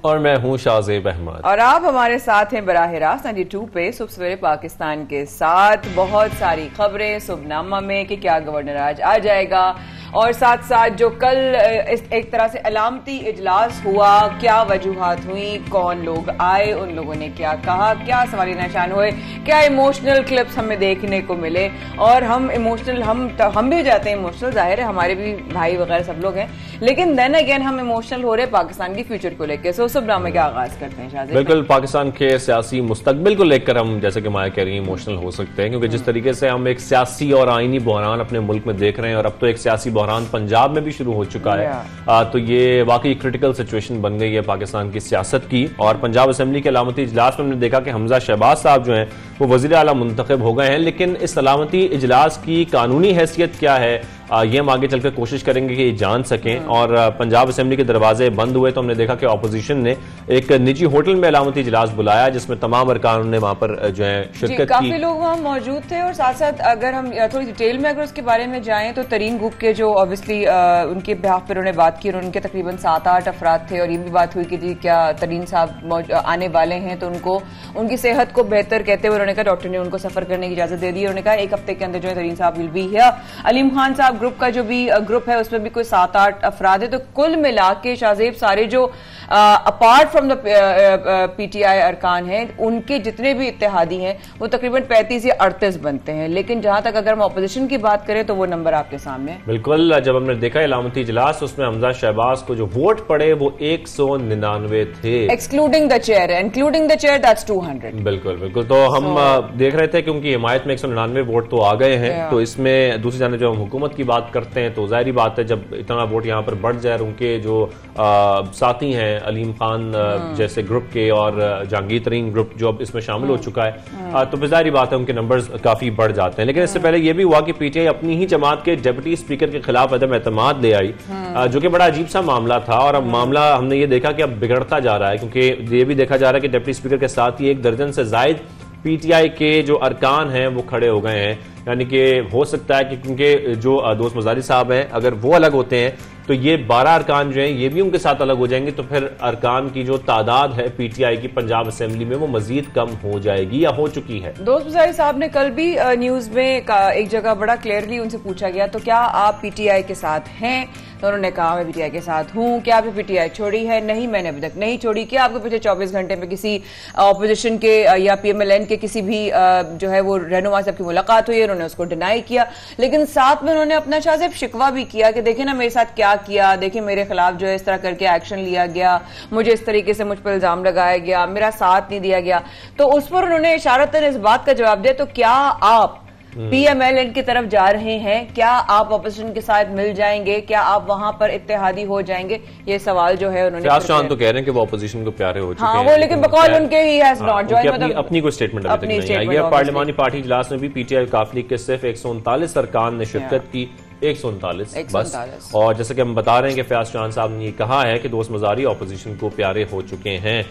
اور میں ہوں شاہزیب احمد، اور آپ ہمارے ساتھ ہیں براہ راست 92 پہ صبح سویرے پاکستان کے ساتھ۔ بہت ساری خبریں صبح نامہ میں کہ کیا گورنر آج آ جائے گا، اور ساتھ ساتھ جو کل ایک طرح سے علامتی اجلاس ہوا، کیا وجوہات ہوئیں، کون لوگ آئے، ان لوگوں نے کیا کہا، کیا سوالی نشان ہوئے، کیا ایموشنل کلپس ہمیں دیکھنے کو ملے، اور ہم ایموشنل ہم بھی ہو جاتے ہیں ایموشنل، ظاہر ہے ہمارے بھی بھائی وغیرہ سب لوگ ہیں، لیکن دین اگین ہم ایموشنل ہو رہے پاکستان کی فیوچر کو لے کے۔ سو صبح نامے کا آغاز کرتے ہیں شاہزیب۔ بالکل، پاکستان کے سیاسی مستقبل کو لے کر ہم جیسے کہ مایا کہہ رہی ہیں ایموشنل ہو سکتے ہیں، کیونکہ جس طریقے سے ہم ایک سیاسی اور آئینی بحران اپنے ملک میں دیکھ رہے ہیں، اور اب تو ایک سیاسی بحران پنجاب میں بھی شروع ہو چکا ہے، تو یہ واقعی کرٹیکل سچویشن بن گئی ہے پاکستان کی سیاست کی۔ اور پنجاب اسمبلی کے علامتی اجلاس میں ہم نے دیکھا کہ حمزہ شہباز صاحب جو ہیں وہ وزیر اعلیٰ منتخب ہو گئے ہیں، لیکن اس علامتی اجلاس کی قانونی حیثیت کیا ہے یہ ہم آگے چل کر کوشش کریں گے کہ یہ جان سکیں۔ اور پنجاب اسمبلی کے دروازے بند ہوئے تو ہم نے دیکھا کہ اپوزیشن نے ایک نجی ہوٹل میں علامتی اجلاس بلایا، جس میں تمام ارکان نے وہاں پر جو ہے شرکت کی۔ کافی لوگ وہاں موجود تھے، اور ساتھ ساتھ اگر ہم تھوڑی ڈیٹیل میں اگر اس کے بارے میں جائیں تو ترین گروپ کے جو اوبیسلی ان کے بہاف پر انہوں نے بات کی، اور ان کے تقریباً 7-8 افراد تھے، اور یہ بھی بات ہوئی کہ جی کیا ترین صاحب آنے والے ہیں، تو ان کو ان کی صحت کو بہتر کہتے ہوئے انہوں نے کہا ڈاکٹر نے ان کو سفر کرنے کی اجازت دے دی، انہوں نے کہا ایک ہفتے کے اندر جو ہے ترین صاحب ول بی ہیئر۔ علیم خان صاحب گروپ کا جو بھی گروپ ہے اس میں بھی کوئی 7-8 افراد ہے، تو کل ملا کے شاہزیب سارے جو apart from the P T I ارکان ہیں ان کے جتنے بھی اتحادی ہیں وہ تقریباً 35 یا 38 بنتے ہیں، لیکن جہاں تک اگر ہم اپوزیشن کی بات کریں تو وہ نمبر آپ کے سامنے ہے۔ بالکل، جب ہم نے دیکھا علامتی اجلاس اس میں حمزہ شہباز کو جو ووٹ پڑے وہ 199 تھے، excluding the chair, including the chair that's 200۔ بالکل بالکل، تو ہم دیکھ رہے تھے کہ ان کی حمایت میں 199 ووٹ تو آ گئے ہیں، تو اس میں دوسری جانب جب ہم حکومت کی بات کرتے ہیں تو ظاہری بات ہے جب اتنا ووٹ یہاں پر بڑھ جائے، ان کے جو ساتھی ہیں علیم خان جیسے گروپ کے اور جہانگیر ترین گروپ جو اب اس میں شامل ہو چکا ہے، تو بظاہری بات ہے ان کے نمبرز کافی بڑھ جاتے ہیں۔ لیکن اس سے پہلے یہ بھی ہوا کہ پی ٹی آئی اپنی ہی جماعت کے ڈپٹی اسپیکر کے خلاف عدم اعتماد لے آئی، جو کہ بڑا عجیب سا معاملہ تھا، اور اب معاملہ ہم نے یہ دیکھا کہ اب بگڑتا جا رہا ہے، کیونکہ یہ بھی دیکھا جا رہا ہے کہ ڈپٹی اسپیکر کے ساتھ ہی 1 درجن سے زائد پی ٹی آئی کے جو ارکان ہیں وہ کھڑے ہو گئے ہیں، یعنی کہ ہو سکتا ہے کہ کیونکہ جو دوست مزاری صاحب ہیں اگر وہ الگ ہوتے ہیں تو یہ 12 ارکان جو ہیں یہ بھی ان کے ساتھ الگ ہو جائیں گے، تو پھر ارکان کی جو تعداد ہے پی ٹی آئی کی پنجاب اسمبلی میں وہ مزید کم ہو جائے گی یا ہو چکی ہے۔ دوست مزاری صاحب نے کل بھی نیوز میں ایک جگہ بڑا کلیئرلی ان سے پوچھا گیا تو کیا آپ پی ٹی آئی کے ساتھ ہیں، تو انہوں نے کہا میں پی ٹی آئی کے ساتھ ہوں۔ کیا آپ نے پی ٹی آئی چھوڑی ہے؟ نہیں، میں نے ابھی تک نہیں چھوڑی۔ کیا آپ کو پچھلے 24 گھنٹے میں کسی اپوزیشن کے یا پی ایم ایل این کے کسی بھی جو ہے وہ رہنما سے آپ کی ملاقات ہوئی ہے؟ انہوں نے اس کو ڈینائی کیا، لیکن ساتھ میں انہوں نے اپنا شاہزیب شکوہ بھی کیا کہ دیکھیں نا میرے ساتھ کیا کیا، دیکھیں میرے خلاف جو ہے اس طرح کر کے ایکشن لیا گیا، مجھے اس طریقے سے مجھ پر الزام لگایا گیا، میرا ساتھ نہیں دیا گیا۔ تو اس پر انہوں نے اشارتاً اس بات کا جواب دیا تو کیا آپ پی ایم ایل این کی طرف جا رہے ہیں؟ کیا آپ اپوزیشن کے ساتھ مل جائیں گے؟ کیا آپ وہاں پر اتحادی ہو جائیں گے؟ یہ سوال جو ہے انہوں نے فیاض شان تو کہہ رہے ہیں کہ وہ اپوزیشن کو پیارے ہو چکے ہیں، ہاں وہ لیکن بقول ان کے ہی ہیز ناٹ جوائن، اپنی کوئی سٹیٹمنٹ ابھی تک نہیں آئی ہے۔ پارلیمانی پارٹی اجلاس میں بھی پی ٹی آئی کاف لیگ کے صرف 139 ارکان نے شرکت کی، 139 بس، اور جیسے کہ ہم بتا رہے ہیں کہ فیاض شان صاحب نے یہ کہا ہے کہ دوست مزاری اپوزیشن کو پیارے ہو چکے ہیں۔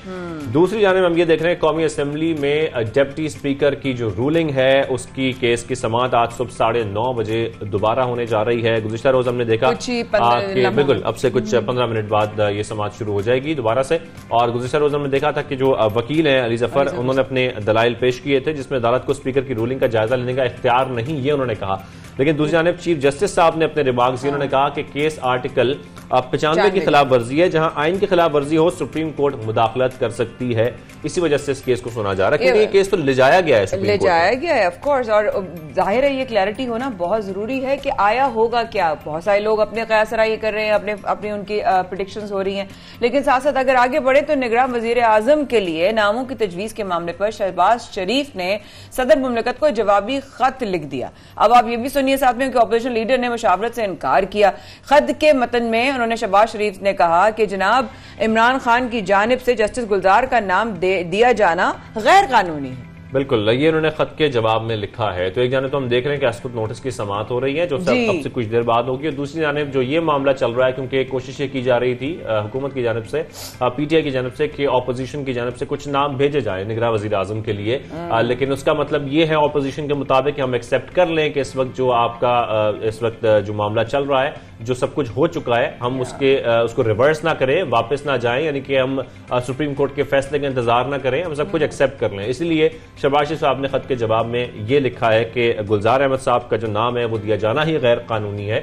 دوسری جانب ہم یہ دیکھ رہے ہیں قومی اسمبلی میں ڈپٹی اسپیکر کی جو رولنگ ہے اس کی کیس کی سماعت آج صبح 9:30 بجے دوبارہ ہونے جا رہی ہے۔ گزشتہ روز ہم نے دیکھا کہ بالکل اب سے کچھ 15 منٹ بعد یہ سماعت شروع ہو جائے گی دوبارہ سے، اور گزشتہ روز ہم نے دیکھا تھا کہ جو وکیل ہیں علی ظفر انہوں نے اپنے دلائل پیش کیے تھے جس میں عدالت کو اسپیکر کی رولنگ کا جائزہ لینے کا اختیار نہیں، یہ انہوں نے کہا۔ لیکن دوسری جانب چیف جسٹس صاحب نے اپنے ریمارکس انہوں نے کہا کہ کیس آرٹیکل 95 کی خلاف ورزی ہے، جہاں آئین کی خلاف ورزی ہو سپریم کورٹ مداخلت کر سکتی ہے، اسی وجہ سے اس کیس کو سنا جا رہا ہے کیونکہ یہ کیس تو لے جایا گیا ہے، لے جایا گیا ہے آف کورس، اور ظاہر ہے یہ کلیئرٹی ہونا بہت ضروری ہے کہ آیا ہوگا کیا۔ بہت سارے لوگ اپنے قیاس رائے کر رہے ہیں، اپنی ان کی پریڈکشنز ہو رہی ہیں، لیکن ساتھ ساتھ اگر آگے بڑھے تو نگراں وزیر اعظم کے لیے ناموں کی تجویز کے معاملے پر شہباز شریف نے صدر مملکت کو جوابی خط لکھ دیا۔ اب آپ یہ بھی سنیے ساتھ میں کہ اپوزیشن لیڈر نے مشاورت سے انکار کیا۔ خط کے متن میں انہوں نے شہباز شریف نے کہا کہ جناب عمران خان کی جانب سے جسٹس گلزار کا نام دیا جانا غیر قانونی ہے۔ بالکل، یہ انہوں نے خط کے جواب میں لکھا ہے. تو ایک جانب تو ہم دیکھ رہے ہیں کہ اسکت نوٹس کی سماعت ہو رہی ہے جو اب سے کچھ دیر بعد ہوگی، اور دوسری جانب جو یہ معاملہ چل رہا ہے کیونکہ کوشش یہ کی جا رہی تھی حکومت کی جانب سے، پی ٹی آئی کی جانب سے، کہ اپوزیشن کی جانب سے کچھ نام بھیجے جائیں نگراں وزیر اعظم کے لیے، لیکن اس کا مطلب یہ ہے اپوزیشن کے مطابق کہ ہم ایکسیپٹ کر لیں کہ اس وقت جو آپ کا اس وقت جو معاملہ چل رہا ہے، جو سب کچھ ہو چکا ہے، ہم اس کو ریورس نہ کریں، واپس نہ جائیں، یعنی کہ ہم سپریم کورٹ کے فیصلے کا انتظار نہ کریں، ہم سب کچھ ایکسیپٹ کر لیں. اسی لیے شہباز شریف صاحب نے خط کے جواب میں یہ لکھا ہے کہ گلزار احمد صاحب کا جو نام ہے وہ دیا جانا ہی غیر قانونی ہے.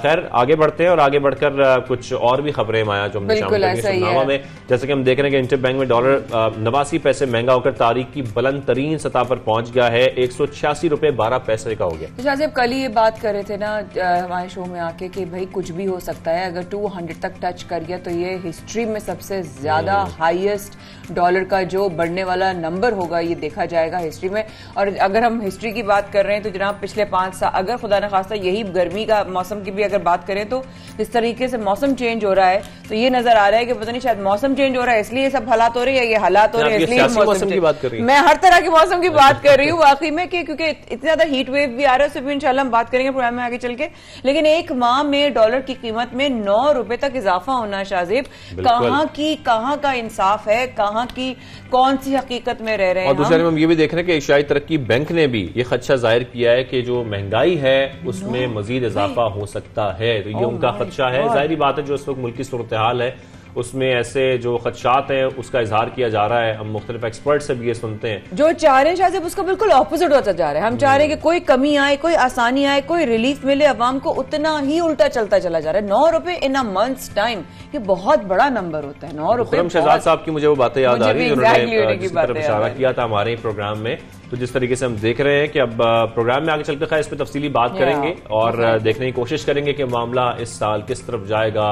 خیر آگے بڑھتے ہیں اور آگے بڑھ کر کچھ اور بھی خبریں آیا جو ہم نے شامل کرنی میں، جیسے کہ ہم دیکھ رہے ہیں کہ انٹر بینک میں ڈالر 89 پیسے مہنگا ہو کر تاریخ کی بلند ترین سطح پر پہنچ گیا ہے، 186 روپے 12 پیسے کا ہو گیا. صاحب کل ہی یہ بات کر رہے تھے نا ہمارے شو میں آ کے کہ بھائی کچھ بھی ہو سکتا ہے، اگر 200 تک ٹچ کر گیا تو یہ ہسٹری میں سب سے زیادہ ہائیسٹ ڈالر کا جو بڑھنے والا نمبر ہوگا، یہ دیکھا جائے گا ہسٹری میں. اور اگر ہم ہسٹری کی بات کر رہے ہیں تو جناب پچھلے 5 سال اگر خدا نخواستہ یہی گرمی کا موسم کی بھی اگر بات کریں تو جس طریقے سے موسم چینج ہو رہا ہے تو یہ نظر آ رہا ہے کہ پتہ نہیں شاید موسم چینج ہو رہا ہے اس لیے یہ سب حالات ہو رہے ہیں، یا یہ حالات ہو رہے ہیں اس لیے موسم کی بات کر رہی ہوں. میں ہر طرح کے موسم کی بات کر رہی ہوں واقعی میں، کہ کیونکہ اتنا زیادہ ہیٹ ویو بھی آ رہا ہے، اس سے بھی انشاءاللہ ہم بات کریں گے پروگرام میں آگے چل کے. لیکن ایک ماہ میں ڈالر کی قیمت میں 9 روپے تک اضافہ ہونا شاہزیب، کہاں کا انصاف ہے، کہاں کی کون سی حقیقت میں رہ رہے ہیں. اور دوسرے ہم یہ بھی دیکھ رہے ہیں کہ ایشیائی ترقی بینک نے بھی یہ خدشہ ظاہر کیا ہے کہ جو مہنگائی ہے اس میں مزید اضافہ ہو سکتا ہے. تو یہ ان کا خدشہ ہے. ظاہری بات ہے جو اس وقت ملکی صورتحال ہے اس میں ایسے جو خدشات ہیں اس کا اظہار کیا جا رہا ہے. ہم مختلف ایکسپرٹ سے بھی یہ سنتے ہیں جو چاہ رہے ہیں شاید اس کا بالکل اپوزٹ ہوتا جا رہا ہے. ہم چاہ رہے ہیں کہ کوئی کمی آئے، کوئی آسانی آئے، کوئی ریلیف ملے عوام کو، اتنا ہی الٹا چلتا چلا جا رہا ہے. 9 روپے ان اے منتھس ٹائم، یہ بہت بڑا نمبر ہوتا ہے. 9 روپے. شہزاد صاحب کی مجھے وہ باتیں یاد آ رہی ہیں جنہوں نے جس طرف اشارہ کیا تھا ہمارے پروگرام میں. تو جس طریقے سے ہم دیکھ رہے ہیں کہ اب پروگرام میں آگے چل کر اس پہ تفصیلی بات کریں گے اور دیکھنے کی کوشش کریں گے کہ معاملہ اس سال کس طرف جائے گا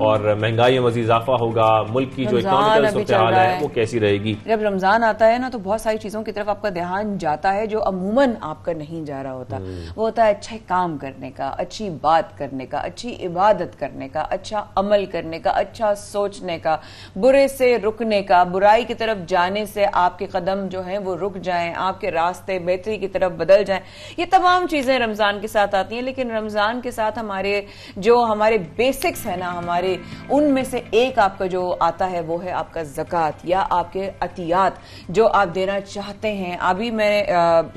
اور مہنگائی میں مزید اضافہ ہوگا، ملک کی جو اکنامکل صورتحال ہے وہ کیسی رہے گی. جب رمضان آتا ہے نا تو بہت ساری چیزوں کی طرف آپ کا دھیان جاتا ہے جو عموماً آپ کا نہیں جا رہا ہوتا. وہ ہوتا ہے اچھے کام کرنے کا، اچھی بات کرنے کا، اچھی عبادت کرنے کا، اچھا عمل کرنے کا، اچھا سوچنے کا، برے سے رکنے کا، برائی کی طرف جانے سے آپ کے قدم جو ہیں وہ رک جائیں، آپ کے راستے بہتری کی طرف بدل جائیں. یہ تمام چیزیں رمضان کے ساتھ آتی ہیں. لیکن رمضان کے ساتھ ہمارے بیسکس ہیں نا، ہمارے ان میں سے ایک آپ کا جو آتا ہے وہ ہے آپ کا زکوٰۃ یا آپ کے عطیات جو آپ دینا چاہتے ہیں. ابھی میں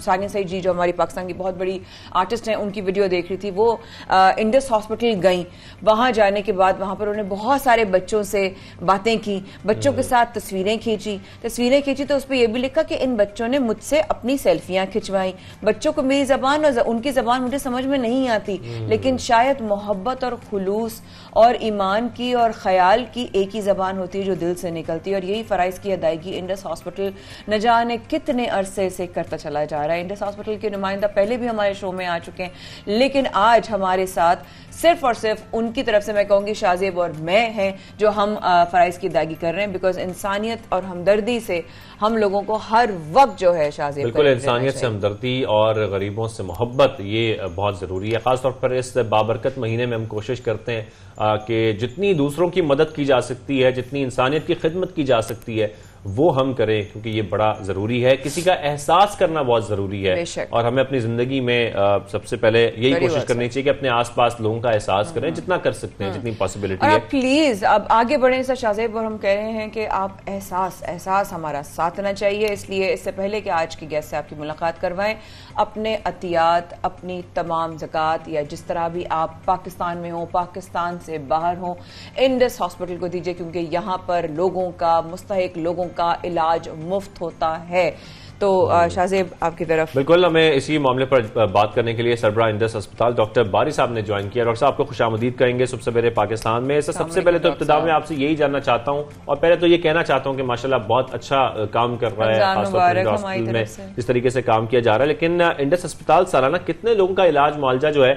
ثانیہ سعید جی جو ہماری پاکستان کی بہت بڑی آرٹسٹ ہیں ان کی ویڈیو دیکھ رہی تھی. وہ انڈس ہاسپٹل گئیں، وہاں جانے کے بعد وہاں پر انہوں نے بہت سارے بچوں سے باتیں کی، بچوں کے ساتھ تصویریں کھینچی تو اس پہ یہ بھی لکھا کہ ان بچوں نے مجھ سے اپنی سیلفیاں کھچوائی. بچوں کو میری زبان اور ان کی زبان مجھے سمجھ میں نہیں آتی، لیکن شاید محبت اور خلوص اور ایمان کی اور خیال کی ایک ہی زبان ہوتی ہے جو دل سے نکلتی ہے. اور یہی فرائض کی ادائیگی انڈس ہاسپٹل نہ جانے کتنے عرصے سے کرتا چلا جا رہا ہے. انڈس ہاسپٹل کے نمائندہ پہلے بھی ہمارے شو میں آ چکے ہیں، لیکن آج ہمارے ساتھ صرف اور صرف ان کی طرف سے میں کہوں گی شاہزیب اور میں ہیں جو ہم فرائض کی ادائیگی کر رہے ہیں، بیکاز انسانیت اور ہمدردی سے ہم لوگوں کو ہر وقت جو ہے شاہزیب بالکل انسانیت سے ہمدردی اور غریبوں سے محبت یہ بہت ضروری ہے. خاص طور پر اس بابرکت مہینے میں ہم کوشش کرتے ہیں کہ جتنی دوسروں کی مدد کی جا سکتی ہے، جتنی انسانیت کی خدمت کی جا سکتی ہے وہ ہم کریں، کیونکہ یہ بڑا ضروری ہے. کسی کا احساس کرنا بہت ضروری ہے اور ہمیں اپنی زندگی میں سب سے پہلے یہی کوشش کرنی چاہیے کہ اپنے آس پاس لوگوں کا احساس کریں جتنا کر سکتے ہیں، جتنی پاسبلٹی ہے. اور پلیز اب آگے بڑھیں سر شاہزیب، اور ہم کہہ رہے ہیں کہ آپ احساس ہمارا ساتھ نہ چاہیے. اس لیے اس سے پہلے کہ آج کی گیسٹ سے آپ کی ملاقات کروائیں، اپنے عطیات، اپنی تمام زکوٰۃ یا جس طرح بھی آپ پاکستان میں ہوں، پاکستان سے باہر ہوں، انڈس ہاسپٹل کو دیجیے، کیونکہ یہاں پر لوگوں کا، مستحق لوگوں کا علاج مفت ہوتا ہے. تو شاہزیب آپ کی طرف بالکل ہمیں اسی معاملے پر بات کرنے کے لیے سربراہ انڈس ہسپتال ڈاکٹر باری صاحب نے جوائن کیا. ڈاکٹر صاحب کو خوش آمدید کہیں گے صبح سویرے پاکستان میں. سب سے پہلے تو ابتدا میں آپ سے یہی جاننا چاہتا ہوں، اور پہلے تو یہ کہنا چاہتا ہوں کہ ماشاءاللہ بہت اچھا کام کر رہا ہے خاص طور پر ہاسپٹل میں جس طریقے سے کام کیا جا رہا ہے. لیکن انڈس ہسپتال سالانہ کتنے لوگوں کا علاج معالجہ جو ہے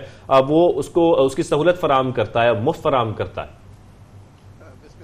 وہ اس کی سہولت فراہم کرتا ہے، مفت فراہم کرتا ہے؟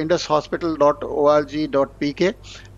indushospital.org.pk,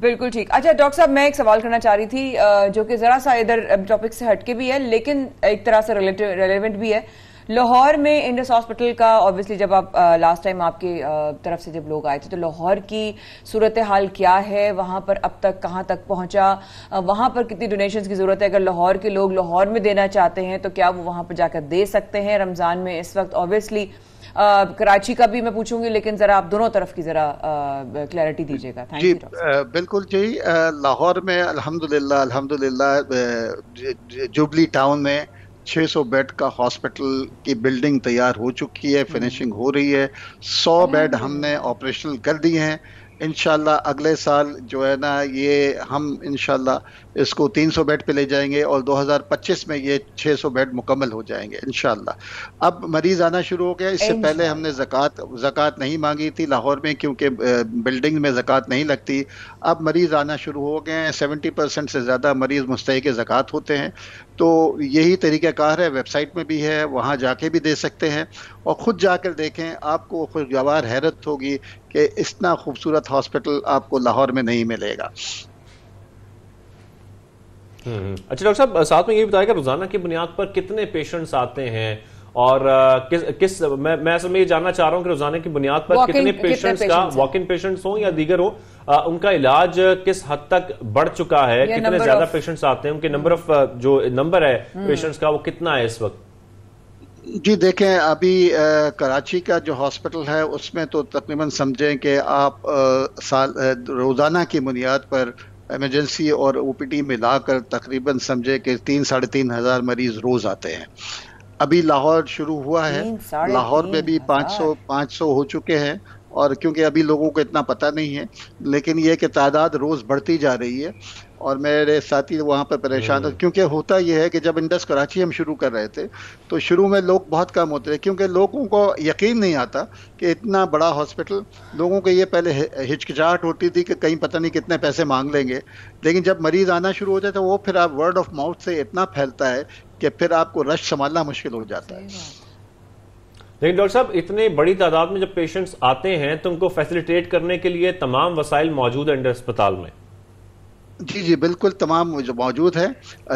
بالکل ٹھیک. اچھا ڈاکٹر صاحب میں ایک سوال کرنا چاہ رہی تھی جو کہ ذرا سا ادھر ٹاپک سے ہٹ کے بھی ہے لیکن ایک طرح سے ریلیونٹ بھی ہے. لاہور میں انڈس ہاسپٹل کا اوبیسلی جب آپ لاسٹ ٹائم آپ کی طرف سے جب لوگ آئے تھے تو لاہور کی صورتحال کیا ہے, وہاں پر اب تک کہاں تک پہنچا, وہاں پر کتنی ڈونیشنز کی ضرورت ہے, اگر لاہور کے لوگ لاہور میں دینا چاہتے ہیں تو کیا وہ وہاں پر جا کر دے سکتے ہیں رمضان میں اس وقت؟ اوبیسلی کراچی کا بھی میں پوچھوں گی لیکن ذرا آپ دونوں طرف کی ذرا کلیئرٹی دیجیے گا. جی بالکل جی. لاہور میں الحمدللہ جوبلی ٹاؤن میں 600 بیڈ کا ہاسپٹل کی بلڈنگ تیار ہو چکی ہے, فنیشنگ ہو رہی ہے. 100 بیڈ ہم نے آپریشنل کر دیے ہیں. انشاءاللہ اگلے سال جو ہے نا یہ ہم انشاءاللہ اس کو 300 بیڈ پہ لے جائیں گے اور 2025 میں یہ 600 بیڈ مکمل ہو جائیں گے انشاءاللہ. اب مریض آنا شروع ہو گیا. اس سے پہلے ہم نے زکوٰۃ نہیں مانگی تھی لاہور میں کیونکہ بلڈنگ میں زکوٰۃ نہیں لگتی. اب مریض آنا شروع ہو گئے ہیں. 70% سے زیادہ مریض مستحق زکوٰۃ ہوتے ہیں. تو یہی طریقہ کار ہے, ویب سائٹ میں بھی ہے, وہاں جا کے بھی دے سکتے ہیں اور خود جا کر دیکھیں. آپ کو خوشگوار حیرت ہوگی کہ اتنا خوبصورت ہاسپٹل آپ کو لاہور میں نہیں ملے گا. اچھا ڈاکٹر صاحب ساتھ میں یہ بتائے گا روزانہ کی بنیاد پر کتنے پیشنٹس آتے ہیں اور میں اصل میں یہ جاننا چاہ رہا ہوں کہ روزانہ کی بنیاد پر کتنے پیشنٹس کا واک ان پیشنٹس ہوں یا دیگر ہو ان کا علاج کس حد تک بڑھ چکا ہے, کتنے زیادہ پیشنٹس آتے ہیں, ان کے نمبر ہے پیشنٹس کا وہ کتنا ہے اس وقت؟ جی دیکھیں ابھی کراچی کا جو ہاسپٹل ہے اس میں تو تقریباً سمجھیں کہ آپ روزانہ کی بنیاد پر ایمرجنسی اور او پی ڈی ملا کر تقریباً سمجھے کہ 3-3.5 ہزار مریض روز آتے ہیں. ابھی لاہور شروع ہوا ہے, لاہور میں بھی 500 ہو چکے ہیں اور کیونکہ ابھی لوگوں کو اتنا پتہ نہیں ہے لیکن یہ کہ تعداد روز بڑھتی جا رہی ہے اور میرے ساتھی وہاں پر پریشان ہیں کیونکہ ہوتا یہ ہے کہ جب انڈس کراچی ہم شروع کر رہے تھے تو شروع میں لوگ بہت کم ہوتے تھے کیونکہ لوگوں کو یقین نہیں آتا کہ اتنا بڑا ہاسپٹل. لوگوں کو یہ پہلے ہچکچاہٹ ہوتی تھی کہ کہیں پتہ نہیں کتنے پیسے مانگ لیں گے, لیکن جب مریض آنا شروع ہو جاتا ہے وہ پھر آپ ورڈ آف ماؤتھ سے اتنا پھیلتا ہے کہ پھر آپ کو رش سنبھالنا مشکل ہو جاتا ہے. لیکن ڈاکٹر صاحب اتنے بڑی تعداد میں جب پیشنٹس آتے ہیں تو ان کو فیسیلیٹیٹ کرنے کے لیے تمام وسائل موجود ہیں انڈس اسپتال میں؟ جی بالکل تمام موجود ہے,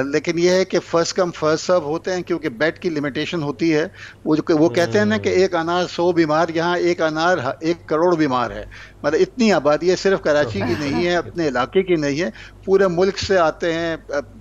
لیکن یہ ہے کہ فرسٹ کم فرسٹ سرو ہوتے ہیں کیونکہ بیڈ کی لمیٹیشن ہوتی ہے. وہ کہتے ہیں نا کہ ایک انار 100 بیمار, یہاں ایک انار 1 کروڑ بیمار ہے. مطلب اتنی آبادی ہے, صرف کراچی کی نہیں ہے, اپنے علاقے کی نہیں ہے, پورے ملک سے آتے ہیں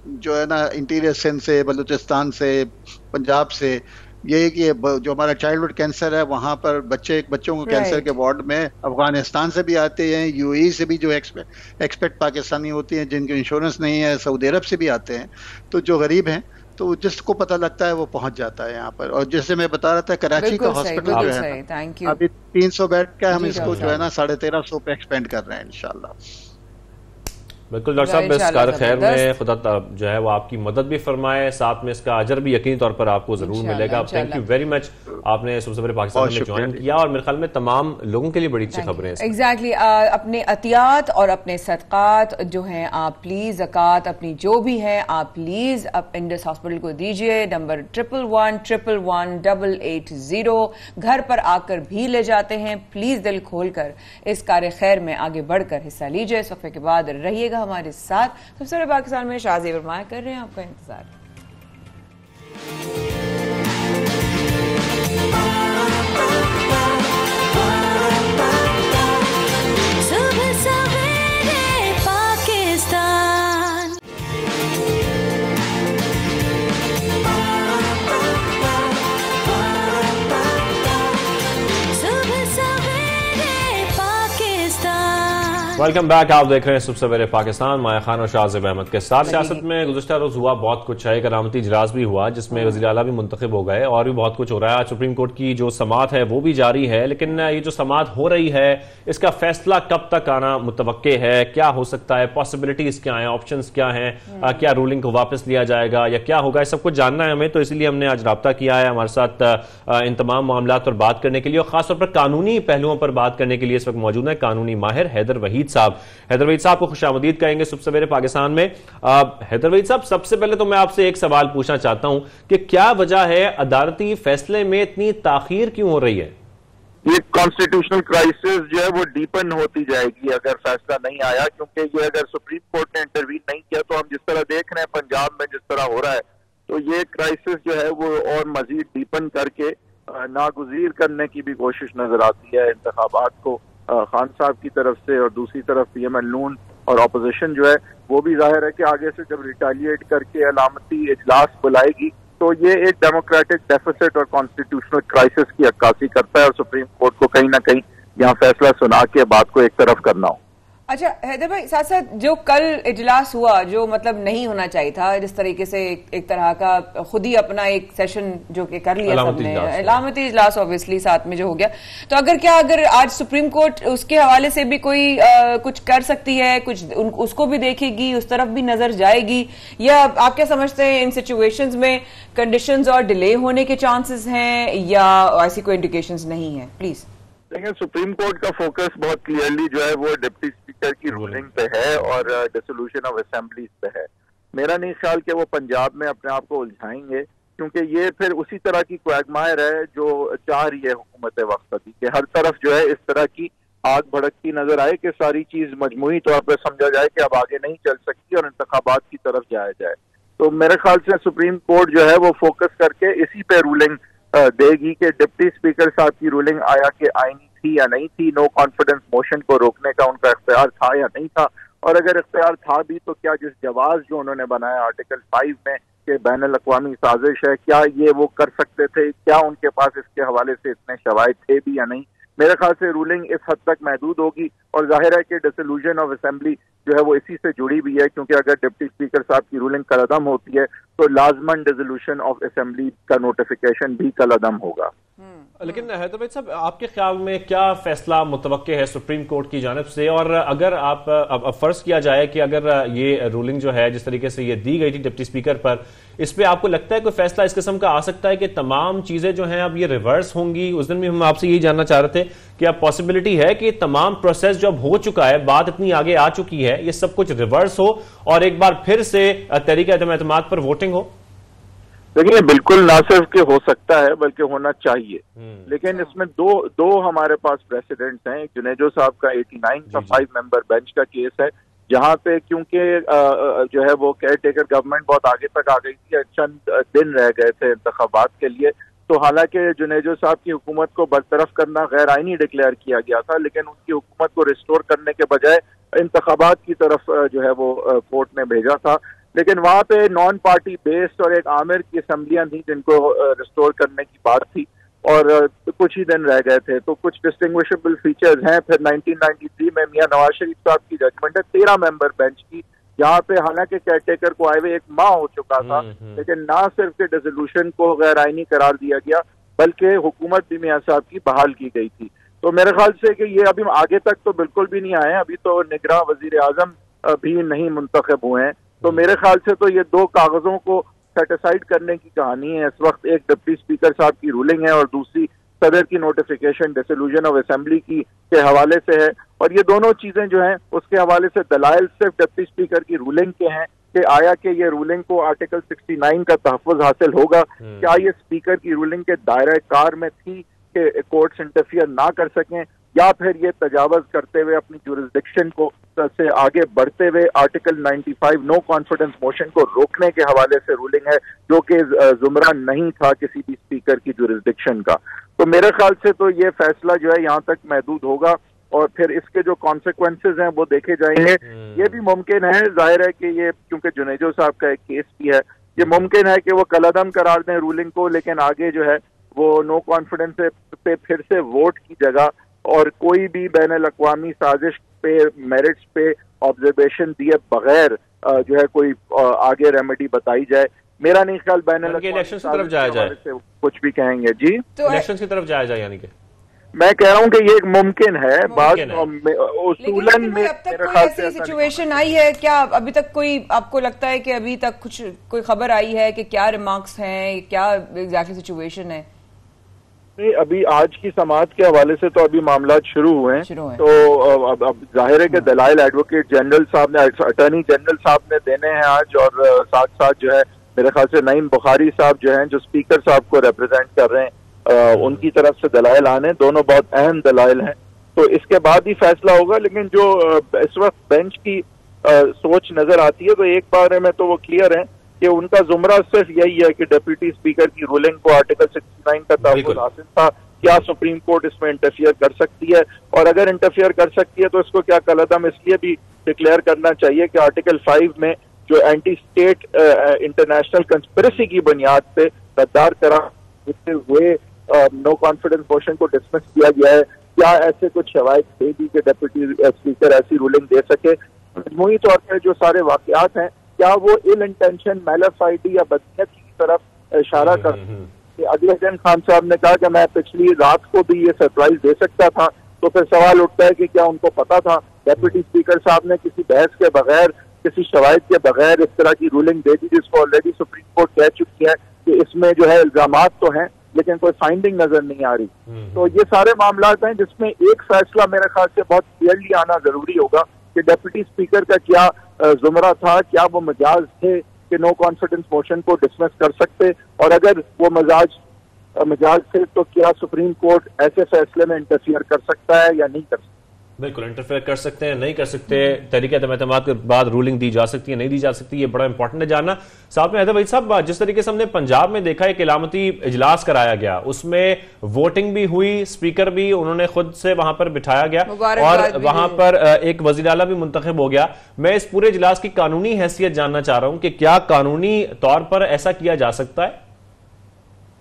جو ہے نا, انٹیریئر سندھ سے, بلوچستان سے, پنجاب سے. یہ کہ جو ہمارا چائلڈ ہوڈ کینسر ہے وہاں پر بچوں کو کینسر کے وارڈ میں افغانستان سے بھی آتے ہیں, یو اے ای سے بھی جو ایکسپیکٹ پاکستانی ہوتی ہیں جن کی انشورنس نہیں ہے, سعودی عرب سے بھی آتے ہیں. تو جو غریب ہیں تو جس کو پتہ لگتا ہے وہ پہنچ جاتا ہے یہاں پر. اور جیسے میں بتا رہا تھا کراچی کا ہاسپٹل جو ہے ابھی 300 بیڈ کا, ہم اس کو جو ہے نا 1350 پہ ایکسپینڈ کر رہے ہیں انشاءاللہ. بالکل ڈاکٹر صاحب, اس کار خیر میں خدا جو ہے وہ آپ کی مدد بھی فرمائے, ساتھ میں اس کا اجر بھی یقینی طور پر آپ کو ضرور ملے گا. تھینک یو ویری مچ, آپ نے صبح سویرے پاکستان میں جوائن کیا اور میرے خیال میں تمام لوگوں کے لیے بڑی اچھی خبریں ہیں. ایگزیکٹلی, اپنے عطیات اور اپنے صدقات جو ہیں آپ پلیز, زکوٰۃ اپنی جو بھی ہے آپ پلیز انڈس ہاسپٹل کو دیجئے. نمبر 11111880 گھر پر آ کر بھی لے جاتے ہیں. پلیز دل کھول کر اس کار خیر میں آگے بڑھ کر حصہ لیجئے. اس وقفے کے بعد رہیے گا ہمارے ساتھ. سب سے پاکستان میں شاہ زیور مایا کر رہے ہیں آپ کا انتظار. ویلکم بیک, آپ دیکھ رہے ہیں صبح سویرے پاکستان, مایا خان اور شاہ زیب احمد کے ساتھ. سیاست میں گزشتہ روز ہوا بہت کچھ ہے, ایک علامتی اجلاس بھی ہوا جس میں وزیر اعلیٰ بھی منتخب ہو گئے اور بھی بہت کچھ ہو رہا ہے. سپریم کورٹ کی جو سماعت ہے وہ بھی جاری ہے, لیکن یہ جو سماعت ہو رہی ہے اس کا فیصلہ کب تک آنا متوقع ہے, کیا ہو سکتا ہے, پاسبلٹیز کیا ہیں, آپشنز کیا ہیں, کیا رولنگ کو واپس لیا جائے گا یا کیا ہوگا, یہ سب کچھ جاننا ہے ہمیں. تو اسی لیے ہم نے آج رابطہ کیا ہے ہمارے ساتھ ان تمام معاملات پر بات کرنے کے لیے اور خاص طور پر قانونی پہلوؤں پر بات کرنے کے لیے اس وقت موجود ہے قانونی ماہر حیدر وحید صاحب. حیدر وحید صاحب کو خوش آمدید کہیں گے صبح سویرے پاکستان میں. حیدر وحید صاحب, سب سے پہلے تو میں آپ سے ایک سوال پوچھنا چاہتا ہوں کہ کیا وجہ ہے عدالتی فیصلے میں اتنی تاخیر کیوں ہو رہی ہے؟ یہ کانسٹیٹیوشنل کرائسس جو ہے وہ ڈیپن ہوتی جائے گی اگر فیصلہ نہیں آیا، کیونکہ یہ اگر سپریم کورٹ نے انٹروین نہیں کیا تو ہم جس طرح دیکھ رہے ہیں پنجاب میں جس طرح ہو رہا ہے، تو یہ کرائسس جو ہے وہ اور مزید ڈیپن کر کے ناگزیر کرنے کی بھی کوشش نظر آتی ہے انتخابات کو خان صاحب کی طرف سے، اور دوسری طرف پی ایم ایل نون اور اپوزیشن جو ہے وہ بھی ظاہر ہے کہ آگے سے جب ریٹیلیٹ کر کے علامتی اجلاس بلائے گی تو یہ ایک ڈیموکریٹک ڈیفیسٹ اور کانسٹیٹیوشنل کرائسس کی عکاسی کرتا ہے، اور سپریم کورٹ کو کہیں نہ کہیں یہاں فیصلہ سنا کے بات کو ایک طرف کرنا ہو۔ اچھا حیدر بھائی، ساتھ ساتھ جو کل اجلاس ہوا جو مطلب نہیں ہونا چاہیے تھا، جس طریقے سے ایک طرح کا خود ہی اپنا ایک سیشن جو کہ کر لیا سب نے، علامتی اجلاس اوبیسلی ساتھ میں جو ہو گیا، تو اگر آج سپریم کورٹ اس کے حوالے سے بھی کوئی کچھ کر سکتی ہے، کچھ اس کو بھی دیکھے گی، اس طرف بھی نظر جائے گی، یا آپ کیا سمجھتے ہیں ان سچویشنز میں کنڈیشنز اور ڈیلے ہونے کے چانسز ہیں یا ایسی کوئی انڈیکیشنز نہیں ہیں؟ پلیز دیکھیں، سپریم کورٹ کا فوکس بہت کلیئرلی جو ہے وہ ڈپٹی اسپیکر کی رولنگ پہ ہے اور ڈیسولوشن آف اسمبلیز پہ ہے۔ میرا نہیں خیال کہ وہ پنجاب میں اپنے آپ کو الجھائیں گے، کیونکہ یہ پھر اسی طرح کی کویگمائر ہے جو چاہ رہی ہے حکومت وقت کی، کہ ہر طرف جو ہے اس طرح کی آگ بھڑکتی نظر آئے کہ ساری چیز مجموعی طور پہ سمجھا جائے کہ اب آگے نہیں چل سکتی اور انتخابات کی طرف جایا جائے۔ تو میرے خیال سے سپریم کورٹ جو ہے وہ فوکس کر کے اسی پہ رولنگ دے گی کہ ڈپٹی اسپیکر صاحب کی رولنگ آیا کہ آئینی تھی یا نہیں تھی، نو کانفیڈنس موشن کو روکنے کا ان کا اختیار تھا یا نہیں تھا، اور اگر اختیار تھا بھی تو کیا جس جواز جو انہوں نے بنایا آرٹیکل 5 میں کہ بین الاقوامی سازش ہے، کیا یہ وہ کر سکتے تھے، کیا ان کے پاس اس کے حوالے سے اتنے شواہد تھے بھی یا نہیں۔ میرے خیال سے رولنگ اس حد تک محدود ہوگی، اور ظاہر ہے کہ ڈیسولوشن آف اسمبلی جو ہے وہ اسی سے جڑی بھی ہے، کیونکہ اگر ڈپٹی اسپیکر صاحب کی رولنگ کل عدم ہوتی ہے تو لازماً ڈیسولوشن آف اسمبلی کا نوٹیفیکیشن بھی کل عدم ہوگا۔ لیکن حیدر بھائی صاحب، آپ کے خیال میں کیا فیصلہ متوقع ہے سپریم کورٹ کی جانب سے، اور اگر آپ اب فرض کیا جائے کہ اگر یہ رولنگ جو ہے جس طریقے سے یہ دی گئی تھی ڈپٹی اسپیکر پر، اس پہ آپ کو لگتا ہے کوئی فیصلہ اس قسم کا آ سکتا ہے کہ تمام چیزیں جو ہیں اب یہ ریورس ہوں گی؟ اس دن بھی ہم آپ سے یہی جاننا چاہ رہے تھے کہ اب پاسبلٹی ہے کہ تمام پروسیس جو اب ہو چکا ہے، بات اتنی آگے آ چکی ہے، یہ سب کچھ ریورس ہو اور ایک بار پھر سے تحریک عدم اعتماد پر ووٹنگ ہو؟ دیکھیے، بالکل نہ صرف کہ ہو سکتا ہے بلکہ ہونا چاہیے، لیکن اس میں دو ہمارے پاس پریسیڈنٹس ہیں۔ جنیجو صاحب کا 89 کا 5 ممبر بینچ کا کیس ہے، جہاں پہ کیونکہ جو ہے وہ کیئر ٹیکر گورنمنٹ بہت آگے تک آ گئی تھی، چند دن رہ گئے تھے انتخابات کے لیے، تو حالانکہ جنیجو صاحب کی حکومت کو برطرف کرنا غیر آئینی ڈکلیئر کیا گیا تھا، لیکن ان کی حکومت کو ریسٹور کرنے کے بجائے انتخابات کی طرف جو ہے وہ کورٹ نے بھیجا تھا۔ لیکن وہاں پہ نان پارٹی بیسڈ اور ایک عامر کی اسمبلیاں تھیں جن کو ریسٹور کرنے کی بات تھی، اور کچھ ہی دن رہ گئے تھے، تو کچھ ڈسٹنگوشبل فیچرز ہیں۔ پھر 1993 میں میاں نواز شریف صاحب کی ججمنٹ ہے 13 ممبر بینچ کی، جہاں پہ حالانکہ کیئر ٹیکر کو آئے ہوئے 1 ماہ ہو چکا تھا، لیکن نہ صرف کہ ڈیسولوشن کو غیر آئینی قرار دیا گیا بلکہ حکومت بھی میاں صاحب کی بحال کی گئی تھی۔ تو میرے خیال سے کہ یہ ابھی آگے تک تو بالکل بھی نہیں آئے ہیں، ابھی تو نگراں وزیر اعظم بھی نہیں منتخب ہوئے ہیں، تو میرے خیال سے تو یہ 2 کاغذوں کو سیٹیسائڈ کرنے کی کہانی ہے اس وقت۔ ایک ڈپٹی اسپیکر صاحب کی رولنگ ہے اور دوسری صدر کی نوٹیفیکیشن ڈیسولوشن آف اسمبلی کے حوالے سے ہے، اور یہ دونوں چیزیں جو ہیں اس کے حوالے سے دلائل صرف ڈپٹی اسپیکر کی رولنگ کے ہیں کہ آیا کہ یہ رولنگ کو آرٹیکل 69 کا تحفظ حاصل ہوگا، کیا یہ اسپیکر کی رولنگ کے دائرہ کار میں تھی کہ کورٹس انٹرفیئر نہ کر سکیں، یا پھر یہ تجاوز کرتے ہوئے اپنی جورسڈکشن کو سے آگے بڑھتے ہوئے آرٹیکل 95 نو کانفیڈنس موشن کو روکنے کے حوالے سے رولنگ ہے، جو کہ زمرہ نہیں تھا کسی بھی اسپیکر کی جورسڈکشن کا۔ تو میرے خیال سے تو یہ فیصلہ جو ہے یہاں تک محدود ہوگا، اور پھر اس کے جو کانسیکوینسز ہیں وہ دیکھے جائیں گے۔ یہ بھی ممکن ہے، ظاہر ہے کہ یہ کیونکہ جنیجو صاحب کا ایک کیس بھی ہے، یہ ممکن ہے کہ وہ کالعدم قرار دیں رولنگ کو، لیکن آگے جو ہے وہ نو کانفیڈنس پہ پھر سے ووٹ کی جگہ اور کوئی بھی بین الاقوامی سازش پہ میرٹس پہ آبزرویشن دیے بغیر جو ہے کوئی آگے ریمیڈی بتائی جائے۔ میرا نہیں خیال بین الیکشن کی طرف جایا جائے، کچھ بھی کہیں گے جی الیکشن کی طرف جایا جائے، یعنی کہ میں کہہ رہا ہوں کہ یہ ایک ممکن ہے بات اصولاً میں۔ اب تک کوئی ایسی سچویشن آئی ہے کیا؟ ابھی تک کوئی آپ کو لگتا ہے کہ ابھی تک کچھ کوئی خبر آئی ہے کہ کیا ریمارکس ہیں، کیا ایگزیکٹلی سچویشن ہے؟ ابھی آج کی سماعت کے حوالے سے تو ابھی معاملات شروع ہوئے ہیں، تو اب ظاہر ہے کہ دلائل ایڈوکیٹ جنرل صاحب نے، اٹارنی جنرل صاحب نے دینے ہیں آج، اور ساتھ ساتھ جو ہے میرے خیال سے نعیم بخاری صاحب جو ہیں جو اسپیکر صاحب کو ریپرزینٹ کر رہے ہیں، ان کی طرف سے دلائل آنے، دونوں بہت اہم دلائل ہیں، تو اس کے بعد ہی فیصلہ ہوگا. لیکن جو اس وقت بینچ کی سوچ نظر آتی ہے تو ایک بارے میں تو وہ کلیئر ہے کہ ان کا زمرہ صرف یہی ہے کہ ڈپٹی اسپیکر کی رولنگ کو آرٹیکل 69 کا تحفظ حاصل تھا، کیا سپریم کورٹ اس میں انٹرفیئر کر سکتی ہے، اور اگر انٹرفیئر کر سکی ہے تو اس کو کیا کالعدم اس لیے بھی ڈکلیئر کرنا چاہیے کہ آرٹیکل 5 میں جو اینٹی اسٹیٹ انٹرنیشنل کنسپریسی کی بنیاد پہ غدار قرار دیتے ہوئے نو کانفیڈنس موشن کو ڈسمس کیا گیا ہے، کیا ایسے کچھ شواہد تھے بھی کہ ڈپٹی اسپیکر ایسی رولنگ دے سکے. مجموعی طور پر جو سارے واقعات ہیں کیا وہ ال انٹینشن میلافائڈی یا بدنیت کی طرف اشارہ کر کہ اگلے دن خان صاحب نے کہا کہ میں پچھلی رات کو بھی یہ سرپرائز دے سکتا تھا، تو پھر سوال اٹھتا ہے کہ کیا ان کو پتا تھا؟ ڈپٹی اسپیکر صاحب نے کسی بحث کے بغیر، کسی شواہد کے بغیر اس طرح کی رولنگ دے دی جس کو آلریڈی سپریم کورٹ کہہ چکی ہے کہ اس میں جو ہے الزامات تو ہیں لیکن کوئی فائنڈنگ نظر نہیں آ رہی. تو یہ سارے معاملات ہیں جس میں ایک فیصلہ میرے خیال سے بہت کلیئرلی آنا ضروری ہوگا کہ ڈپٹی اسپیکر کا کیا زمرہ تھا، کیا وہ مجاز تھے کہ نو کانفیڈنس موشن کو ڈسمس کر سکتے، اور اگر وہ مجاز تھے تو کیا سپریم کورٹ ایسے فیصلے میں انٹرفیئر کر سکتا ہے یا نہیں کر سکتا. بالکل انٹرفیئر کر سکتے ہیں، نہیں کر سکتے، تحریک عدم اعتماد کے بعد رولنگ دی جا سکتی ہے، نہیں دی جا سکتی، یہ بڑا امپورٹنٹ ہے جاننا. ساتھ میں حیدر وحید صاحب، جس طریقے سے ہم نے پنجاب میں دیکھا ایک علامتی اجلاس کرایا گیا، اس میں ووٹنگ بھی ہوئی، اسپیکر بھی انہوں نے خود سے وہاں پر بٹھایا گیا اور وہاں پر ایک وزیر اعلیٰ بھی منتخب ہو گیا. میں اس پورے اجلاس کی قانونی حیثیت جاننا چاہ رہا ہوں کہ کیا قانونی طور پر ایسا کیا جا سکتا ہے؟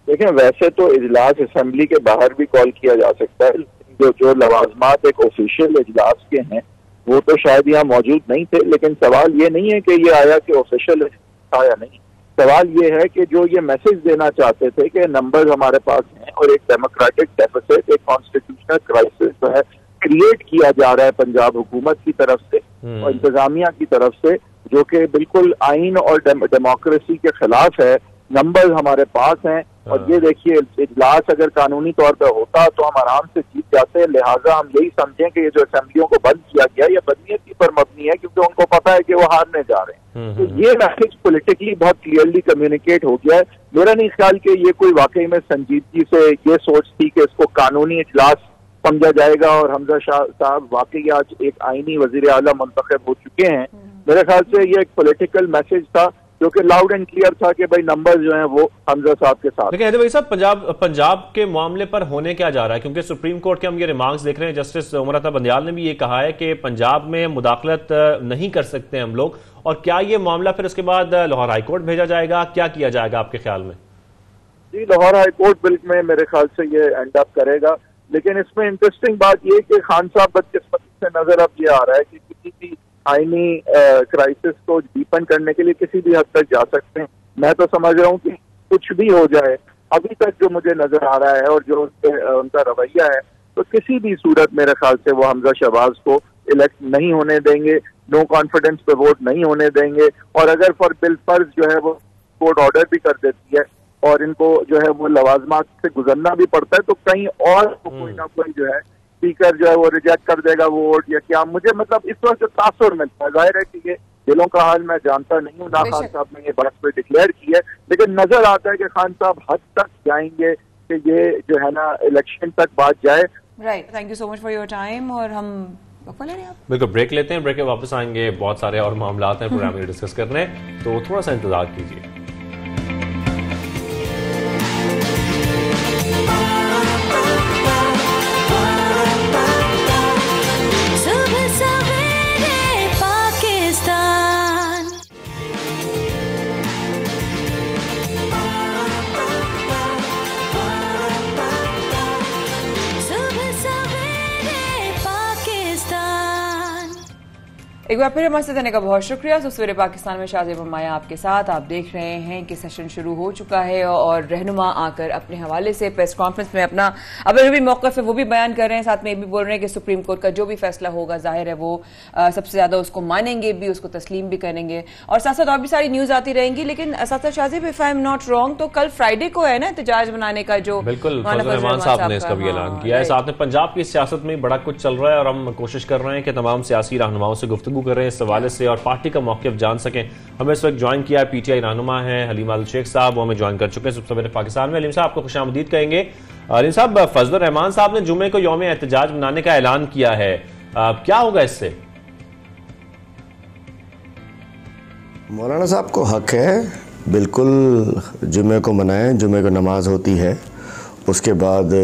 دیکھیں، ویسے تو اجلاس اسمبلی کے باہر بھی کال کیا جا سکتا ہے، جو لوازمات ایک آفیشیل اجلاس کے ہیں وہ تو شاید یہاں موجود نہیں تھے، لیکن سوال یہ نہیں ہے کہ یہ آیا کہ آفیشیل تھا یا نہیں. سوال یہ ہے کہ جو یہ میسج دینا چاہتے تھے کہ نمبرز ہمارے پاس ہیں اور ایک ڈیموکریٹک ڈیفیسٹ، ایک کانسٹیٹیوشنل کرائسس جو ہے کریٹ کیا جا رہا ہے پنجاب حکومت کی طرف سے اور انتظامیہ کی طرف سے، جو کہ بالکل آئین اور ڈیموکریسی کے خلاف ہے. نمبرز ہمارے پاس ہیں اور یہ دیکھیے اجلاس اگر قانونی طور پہ ہوتا تو ہم آرام سے جیت جاتے، لہٰذا ہم یہی سمجھیں کہ یہ جو اسمبلیوں کو بند کیا گیا یہ بدنیتی پر مبنی ہے کیونکہ ان کو پتا ہے کہ وہ ہارنے جا رہے ہیں. تو یہ میسج پولیٹیکلی بہت کلیئرلی کمیونیکیٹ ہو گیا ہے. میرا نہیں خیال کہ یہ کوئی واقعی میں سنجیدگی سے یہ سوچ تھی کہ اس کو قانونی اجلاس سمجھا جائے گا اور حمزہ شاہ صاحب واقعی آج ایک آئینی وزیر اعلیٰ منتخب ہو چکے ہیں. میرے خیال سے یہ ایک پولیٹیکل میسج تھا جو کہ لاؤڈ اینڈ کلیئر تھا کہ بھائی نمبر جو ہیں وہ حمزہ صاحب کے ساتھ. لیکن حیدر وحید صاحب، پنجاب کے معاملے پر ہونے کیا جا رہا ہے؟ کیونکہ سپریم کورٹ کے ہم یہ ریمارکس دیکھ رہے ہیں، جسٹس عمر عطا بندیال نے بھی یہ کہا ہے کہ پنجاب میں مداخلت نہیں کر سکتے ہم لوگ، اور کیا یہ معاملہ پھر اس کے بعد لاہور ہائی کورٹ بھیجا جائے گا؟ کیا کیا جائے گا آپ کے خیال میں؟ جی، لاہور ہائی کورٹ بل میں میرے خیال سے یہ اینڈ اپ کرے گا، لیکن اس میں انٹرسٹنگ بات یہ کہ خان صاحب بدقسمتی سے نظر اب یہ آ رہا ہے کہ کسی بھی آئینی کرائسس کو ڈیپن کرنے کے لیے کسی بھی حد تک جا سکتے ہیں. میں تو سمجھ رہا ہوں کہ کچھ بھی ہو جائے، ابھی تک جو مجھے نظر آ رہا ہے اور جو ان کا رویہ ہے، تو کسی بھی صورت میرے خیال سے وہ حمزہ شہباز کو الیکٹ نہیں ہونے دیں گے، نو کانفیڈنس پہ ووٹ نہیں ہونے دیں گے. اور اگر فار بالفرض جو ہے وہ کورٹ آرڈر بھی کر دیتی ہے اور ان کو جو ہے وہ لوازمات سے گزرنا بھی پڑتا ہے تو کہیں اور کوئی نہ کوئی جو ہے اسپیکر جو ہے وہ ریجیکٹ کر دے گا وہ ووٹ یا کیا. مجھے مطلب اس وقت جو تاثر میں ظاہر ہے کہ یہ دلوں کا حال میں جانتا نہیں ہوں، نہ خان صاحب نے یہ بات پہ ڈکلیئر کی ہے، لیکن نظر آتا ہے کہ خان صاحب حد تک جائیں گے کہ یہ جو ہے نا الیکشن تک بات جائے. Right, thank you so much for your time. اور ہم بالکل بریک لیتے ہیں، بریک کے واپس آئیں گے. بہت سارے اور معاملات ہیں پروگرام میں ڈسکس کرنے، تو تھوڑا سا انتظار کیجیے. ایک بار پھر ہمارے ساتھ رہنے کا بہت شکریہ. سویرے پاکستان میں شاہ زیب مایا آپ کے ساتھ. آپ دیکھ رہے ہیں کہ سیشن شروع ہو چکا ہے اور رہنما آ کر اپنے حوالے سے پریس کانفرنس میں اپنا جو بھی موقف ہے وہ بھی بیان کر رہے ہیں. ساتھ میں یہ بھی بول رہے ہیں کہ سپریم کورٹ کا جو بھی فیصلہ ہوگا ظاہر ہے وہ سب سے زیادہ اس کو مانیں گے بھی، اس کو تسلیم بھی کریں گے. اور ساتھ ساتھ اور بھی ساری نیوز آتی رہیں گی. لیکن ساتھ ساتھ شاہ زیب if I am not wrong تو کل فرائیڈے کو ہے نا احتجاج منانے کا، جو بالکل فضل الرحمان صاحب نے اس کا بھی اعلان کیا ہے. ساتھ میں پنجاب کی سیاست میں بڑا کچھ چل رہا ہے اور ہم کوشش کر رہے ہیں کہ تمام سیاسی رہنماؤں سے گفتگو گفتگو کر رہے ہیں اس حوالے سے اور پارٹی کا موقف جان سکیں. ہمیں اس وقت جوائن کیا پی ٹی آئی رہنما ہیں حلیم عادل شیخ صاحب, وہ ہمیں جوائن کر چکے ہیں سب سے پہلے پاکستان میں. حلیم صاحب آپ کو خوش آمدید کہیں گے. حلیم صاحب, فضل الرحمان صاحب نے جمعے کو یوم احتجاج منانے کا اعلان کیا ہے, کیا ہوگا اس سے؟ مولانا صاحب کو حق ہے, بالکل جمعے کو منائیں, جمعے کو نماز ہوتی ہے, اس کے بعد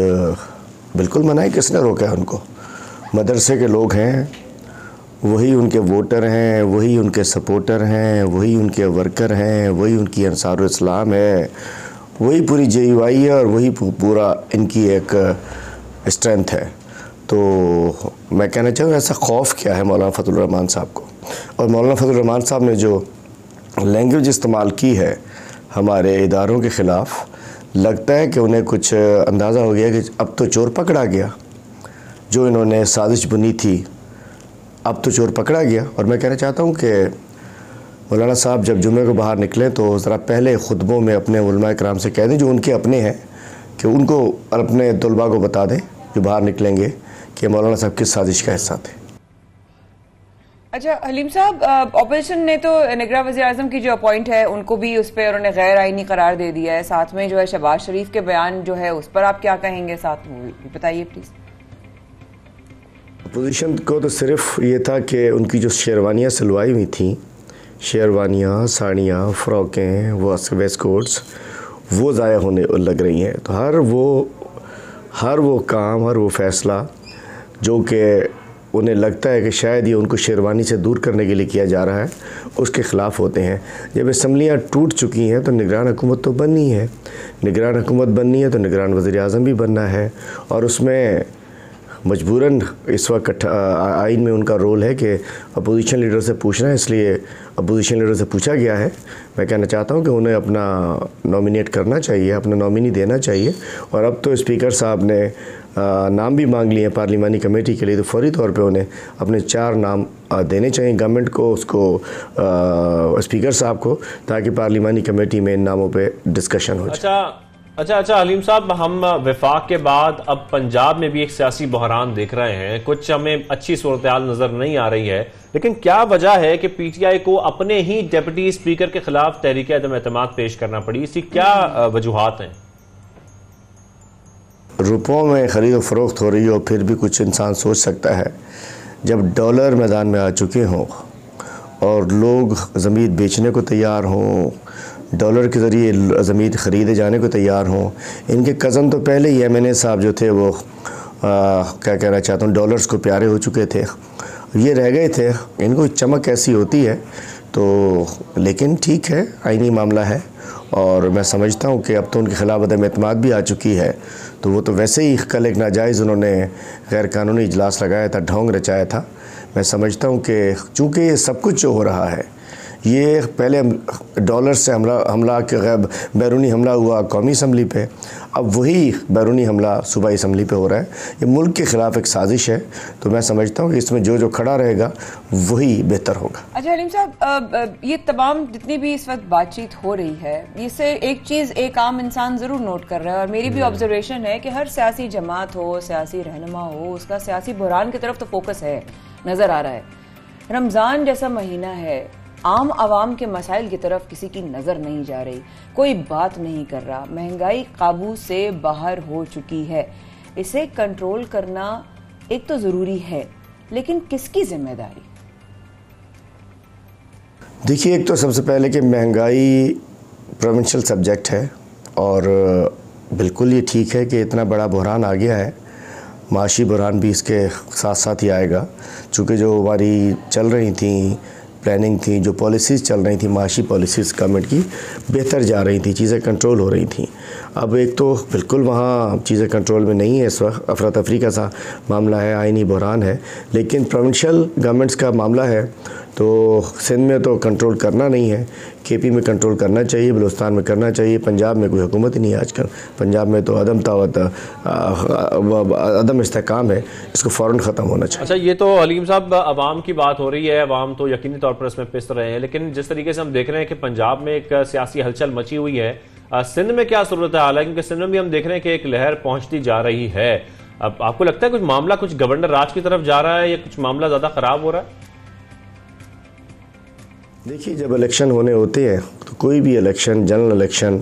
بالکل منائیں, کس نے روکا ہے ان کو؟ مدرسے کے لوگ ہیں, وہی ان کے ووٹر ہیں, وہی ان کے سپورٹر ہیں, وہی ان کے ورکر ہیں, وہی ان کی انصار الاسلام ہے, وہی پوری جے یو آئی ہے اور وہی پورا ان کی ایک اسٹرینتھ ہے. تو میں کہنا چاہوں ایسا خوف کیا ہے مولانا فضل الرحمان صاحب کو؟ اور مولانا فضل الرحمان صاحب نے جو لینگویج استعمال کی ہے ہمارے اداروں کے خلاف, لگتا ہے کہ انہیں کچھ اندازہ ہو گیا کہ اب تو چور پکڑا گیا, جو انہوں نے سازش بنی تھی اب تو چور پکڑا گیا. اور میں کہنا چاہتا ہوں کہ مولانا صاحب جب جمعے کو باہر نکلیں تو ذرا پہلے خطبوں میں اپنے علماء کرام سے کہہ دیں جو ان کے اپنے ہیں, کہ ان کو اپنے طلباء کو بتا دیں جو باہر نکلیں گے کہ مولانا صاحب کس سازش کا حصہ تھے. اچھا حلیم صاحب, اپوزیشن نے تو نگراں وزیر اعظم کی جو اپوائنٹ ہے ان کو بھی اس پہ انہوں نے غیر آئینی قرار دے دیا ہے, ساتھ میں جو ہے شہباز شریف کے بیان جو ہے اس پر آپ کیا کہیں گے, ساتھ بتائیے پلیز. اپوزیشن کو تو صرف یہ تھا کہ ان کی جو شیروانیاں سلوائی ہوئی تھیں, شیروانیاں, ساڑیاں, فراکیں, ویسٹ کوٹس, وہ ضائع ہونے لگ رہی ہیں. تو ہر وہ کام, ہر وہ فیصلہ جو کہ انہیں لگتا ہے کہ شاید یہ ان کو شیروانی سے دور کرنے کے لیے کیا جا رہا ہے, اس کے خلاف ہوتے ہیں. جب اسمبلیاں ٹوٹ چکی ہیں تو نگران حکومت تو بننی ہے, نگران حکومت بننی ہے تو نگران وزیر اعظم بھی بننا ہے, اور اس میں مجبوراً اس وقت آئین میں ان کا رول ہے کہ اپوزیشن لیڈر سے پوچھنا ہے, اس لیے اپوزیشن لیڈر سے پوچھا گیا ہے. میں کہنا چاہتا ہوں کہ انہیں اپنا نامینیٹ کرنا چاہیے, اپنا نامینی دینا چاہیے. اور اب تو اسپیکر صاحب نے نام بھی مانگ لیے ہیں پارلیمانی کمیٹی کے لیے, تو فوری طور پہ انہیں اپنے 4 نام دینے چاہیے گورنمنٹ کو, اس کو اسپیکر صاحب کو, تاکہ پارلیمانی کمیٹی میں ان ناموں پہ ڈسکشن ہو جائے. اچھا حلیم صاحب, ہم وفاق کے بعد اب پنجاب میں بھی ایک سیاسی بحران دیکھ رہے ہیں, کچھ ہمیں اچھی صورتحال نظر نہیں آ رہی ہے, لیکن کیا وجہ ہے کہ پی ٹی آئی کو اپنے ہی ڈیپٹی اسپیکر کے خلاف تحریک عدم اعتماد پیش کرنا پڑی؟ اس کی کیا وجوہات ہیں؟ روپوں میں خرید و فروخت ہو رہی ہو, پھر بھی کچھ انسان سوچ سکتا ہے جب ڈالر میدان میں آ چکے ہوں اور لوگ زمین بیچنے کو تیار ہوں, ڈالر کے ذریعے زمین خریدے جانے کو تیار ہوں. ان کے کزن تو پہلے ہی ایم این اے صاحب جو تھے وہ کیا کہنا چاہتا ہوں ڈالرز کو پیارے ہو چکے تھے, یہ رہ گئے تھے. ان کو چمک ایسی ہوتی ہے تو, لیکن ٹھیک ہے, آئینی معاملہ ہے, اور میں سمجھتا ہوں کہ اب تو ان کے خلاف عدم اعتماد بھی آ چکی ہے. تو وہ تو ویسے ہی کل ایک ناجائز انہوں نے غیر قانونی اجلاس لگایا تھا, ڈھونگ رچایا تھا. میں سمجھتا ہوں کہ چونکہ یہ سب کچھ جو ہو رہا ہے, یہ پہلے ڈالر سے حملہ کے بیرونی حملہ ہوا قومی اسمبلی پہ, اب وہی بیرونی حملہ صوبائی اسمبلی پہ ہو رہا ہے. یہ ملک کے خلاف ایک سازش ہے, تو میں سمجھتا ہوں کہ اس میں جو کھڑا رہے گا وہی بہتر ہوگا. اچھا حلیم صاحب, یہ تمام جتنی بھی اس وقت بات چیت ہو رہی ہے, اس سے ایک چیز ایک عام انسان ضرور نوٹ کر رہا ہے, اور میری بھی آبزرویشن ہے کہ ہر سیاسی جماعت ہو, سیاسی رہنما ہو, اس کا سیاسی بحران کی طرف تو فوکس ہے, نظر آ رہا ہے. رمضان جیسا مہینہ ہے, عام عوام کے مسائل کی طرف کسی کی نظر نہیں جا رہی, کوئی بات نہیں کر رہا. مہنگائی قابو سے باہر ہو چکی ہے, اسے کنٹرول کرنا ایک تو ضروری ہے, لیکن کس کی ذمہ داری؟ دیکھیے, ایک تو سب سے پہلے کہ مہنگائی پروونشل سبجیکٹ ہے, اور بالکل یہ ٹھیک ہے کہ اتنا بڑا بحران آ گیا ہے. معاشی بحران بھی اس کے ساتھ ساتھ ہی آئے گا, چونکہ جو ہماری چل رہی تھیں پلاننگ تھی, جو پالیسیز چل رہی تھیں, معاشی پالیسیز گورنمنٹ کی بہتر جا رہی تھیں, چیزیں کنٹرول ہو رہی تھیں. اب ایک تو بالکل وہاں چیزیں کنٹرول میں نہیں ہے, اس وقت افراتفری کا سا معاملہ ہے, آئینی بحران ہے. لیکن پروونشل گورنمنٹس کا معاملہ ہے, تو سندھ میں تو کنٹرول کرنا نہیں ہے, کے پی میں کنٹرول کرنا چاہیے, بلوچستان میں کرنا چاہیے. پنجاب میں کوئی حکومت ہی نہیں ہے آج کل, پنجاب میں تو عدم استحکام ہے, اس کو فوراً ختم ہونا چاہیے. اچھا, یہ تو حلیم صاحب عوام کی بات ہو رہی ہے, عوام تو یقینی طور پر اس میں پس رہے ہیں, لیکن جس طریقے سے ہم دیکھ رہے ہیں کہ پنجاب میں ایک سیاسی ہلچل مچی ہوئی ہے, سندھ میں کیا صورتحال ہے؟ کیونکہ سندھ میں بھی ہم دیکھ رہے ہیں کہ ایک لہر پہنچتی جا رہی ہے. اب آپ کو لگتا ہے کچھ معاملہ کچھ گورنر راج کی طرف جا رہا ہے, یا کچھ معاملہ زیادہ خراب ہو رہا ہے؟ دیکھیے جب الیکشن ہونے ہوتے ہیں تو کوئی بھی الیکشن جنرل الیکشن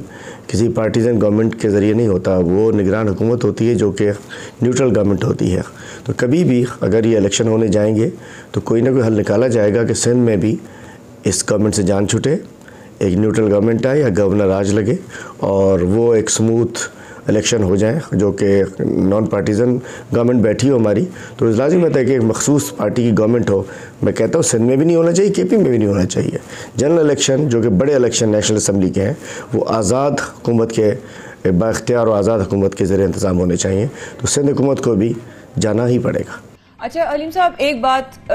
کسی پارٹیزن گورنمنٹ کے ذریعے نہیں ہوتا، وہ نگران حکومت ہوتی ہے جو کہ نیوٹرل گورنمنٹ ہوتی ہے. تو کبھی بھی اگر یہ الیکشن ہونے جائیں گے تو کوئی نہ کوئی حل نکالا جائے گا کہ سندھ میں بھی اس گورنمنٹ سے جان چھوٹے، ایک نیوٹرل گورنمنٹ آئے یا گورنر راج لگے اور وہ ایک سموتھ الیکشن ہو جائیں جو کہ نان پارٹیزن گورنمنٹ بیٹھی ہو ہماری. تو لازم ہے کہ ایک مخصوص پارٹی کی گورنمنٹ ہو. میں کہتا ہوں سندھ میں بھی نہیں ہونا چاہیے، کے پی میں بھی نہیں ہونا چاہیے. جنرل الیکشن جو کہ بڑے الیکشن نیشنل اسمبلی کے ہیں وہ آزاد حکومت کے با اختیار و آزاد حکومت کے ذریعے انتظام ہونے چاہیے. تو سندھ حکومت کو بھی جانا ہی پڑے گا. اچھا علیم صاحب، ایک بات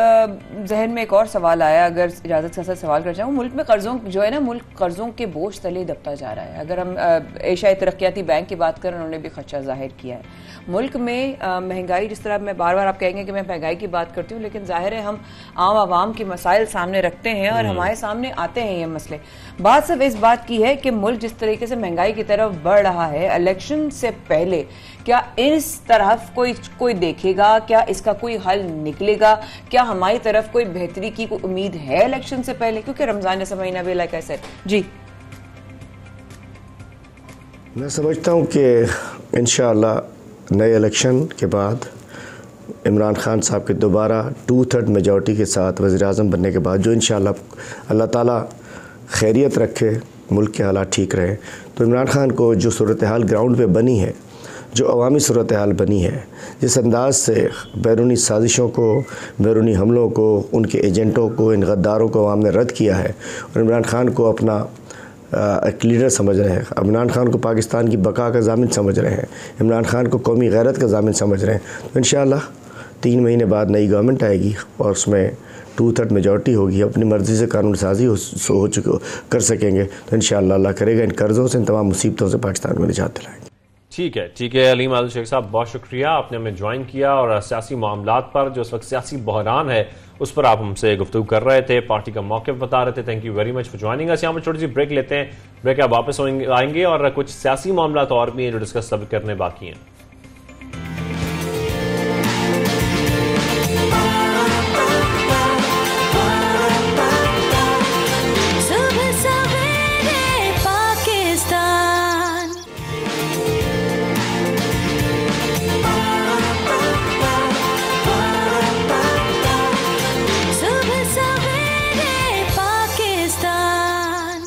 ذہن میں ایک اور سوال آیا، اگر اجازت کے ساتھ سوال کر چاہوں. ملک میں قرضوں جو ہے نا، ملک قرضوں کے بوجھ تلے دبتا جا رہا ہے. اگر ہم ایشیائی ترقیاتی بینک کی بات کریں، انہوں نے بھی خدشہ ظاہر کیا ہے. ملک میں مہنگائی، جس طرح میں بار بار آپ کہیں گے کہ میں مہنگائی کی بات کرتی ہوں، لیکن ظاہر ہے ہم عام عوام کے مسائل سامنے رکھتے ہیں اور ہمارے سامنے آتے ہیں یہ مسئلے. بات صرف اس بات کی ہے کہ ملک جس طریقے سے مہنگائی کی طرف بڑھ رہا ہے، الیکشن سے پہلے کیا اس طرف کوئی دیکھے گا؟ کیا اس کا کوئی حل نکلے گا؟ کیا ہماری طرف کوئی بہتری کی کوئی امید ہے الیکشن سے پہلے؟ کیونکہ رمضان جیسا مہینہ بھی لائک ایسے. جی میں سمجھتا ہوں کہ انشاءاللہ نئے الیکشن کے بعد عمران خان صاحب کے دوبارہ 2/3 میجورٹی کے ساتھ وزیر اعظم بننے کے بعد، جو انشاءاللہ اللہ تعالیٰ خیریت رکھے، ملک کے حالات ٹھیک رہے، تو عمران خان کو جو صورتحال گراؤنڈ پہ بنی ہے، جو عوامی صورتحال بنی ہے، جس انداز سے بیرونی سازشوں کو، بیرونی حملوں کو، ان کے ایجنٹوں کو، ان غداروں کو عوام نے رد کیا ہے اور عمران خان کو اپنا ایک لیڈر سمجھ رہے ہیں، عمران خان کو پاکستان کی بقا کا ضامن سمجھ رہے ہیں، عمران خان کو قومی غیرت کا ضامن سمجھ رہے ہیں. تو انشاءاللہ 3 مہینے بعد نئی گورنمنٹ آئے گی اور اس میں 2/3 میجورٹی ہوگی. اپنی مرضی سے قانون سازی کر سکیں گے تو انشاءاللہ اللہ کرے گا ان قرضوں سے، ان تمام مصیبتوں سے پاکستان کو نجات دلائیں گے. ٹھیک ہے علیم عادل شیخ صاحب، بہت شکریہ، آپ نے ہمیں جوائن کیا اور سیاسی معاملات پر جو اس وقت سیاسی بحران ہے اس پر آپ ہم سے گفتگو کر رہے تھے، پارٹی کا موقف بتا رہے تھے. Thank you very much for joining us. یہاں پر چھوٹی سی بریک لیتے ہیں، بریک آپ واپس آئیں گے اور کچھ سیاسی معاملات اور بھی ہیں جو ڈسکس کرنے باقی ہیں.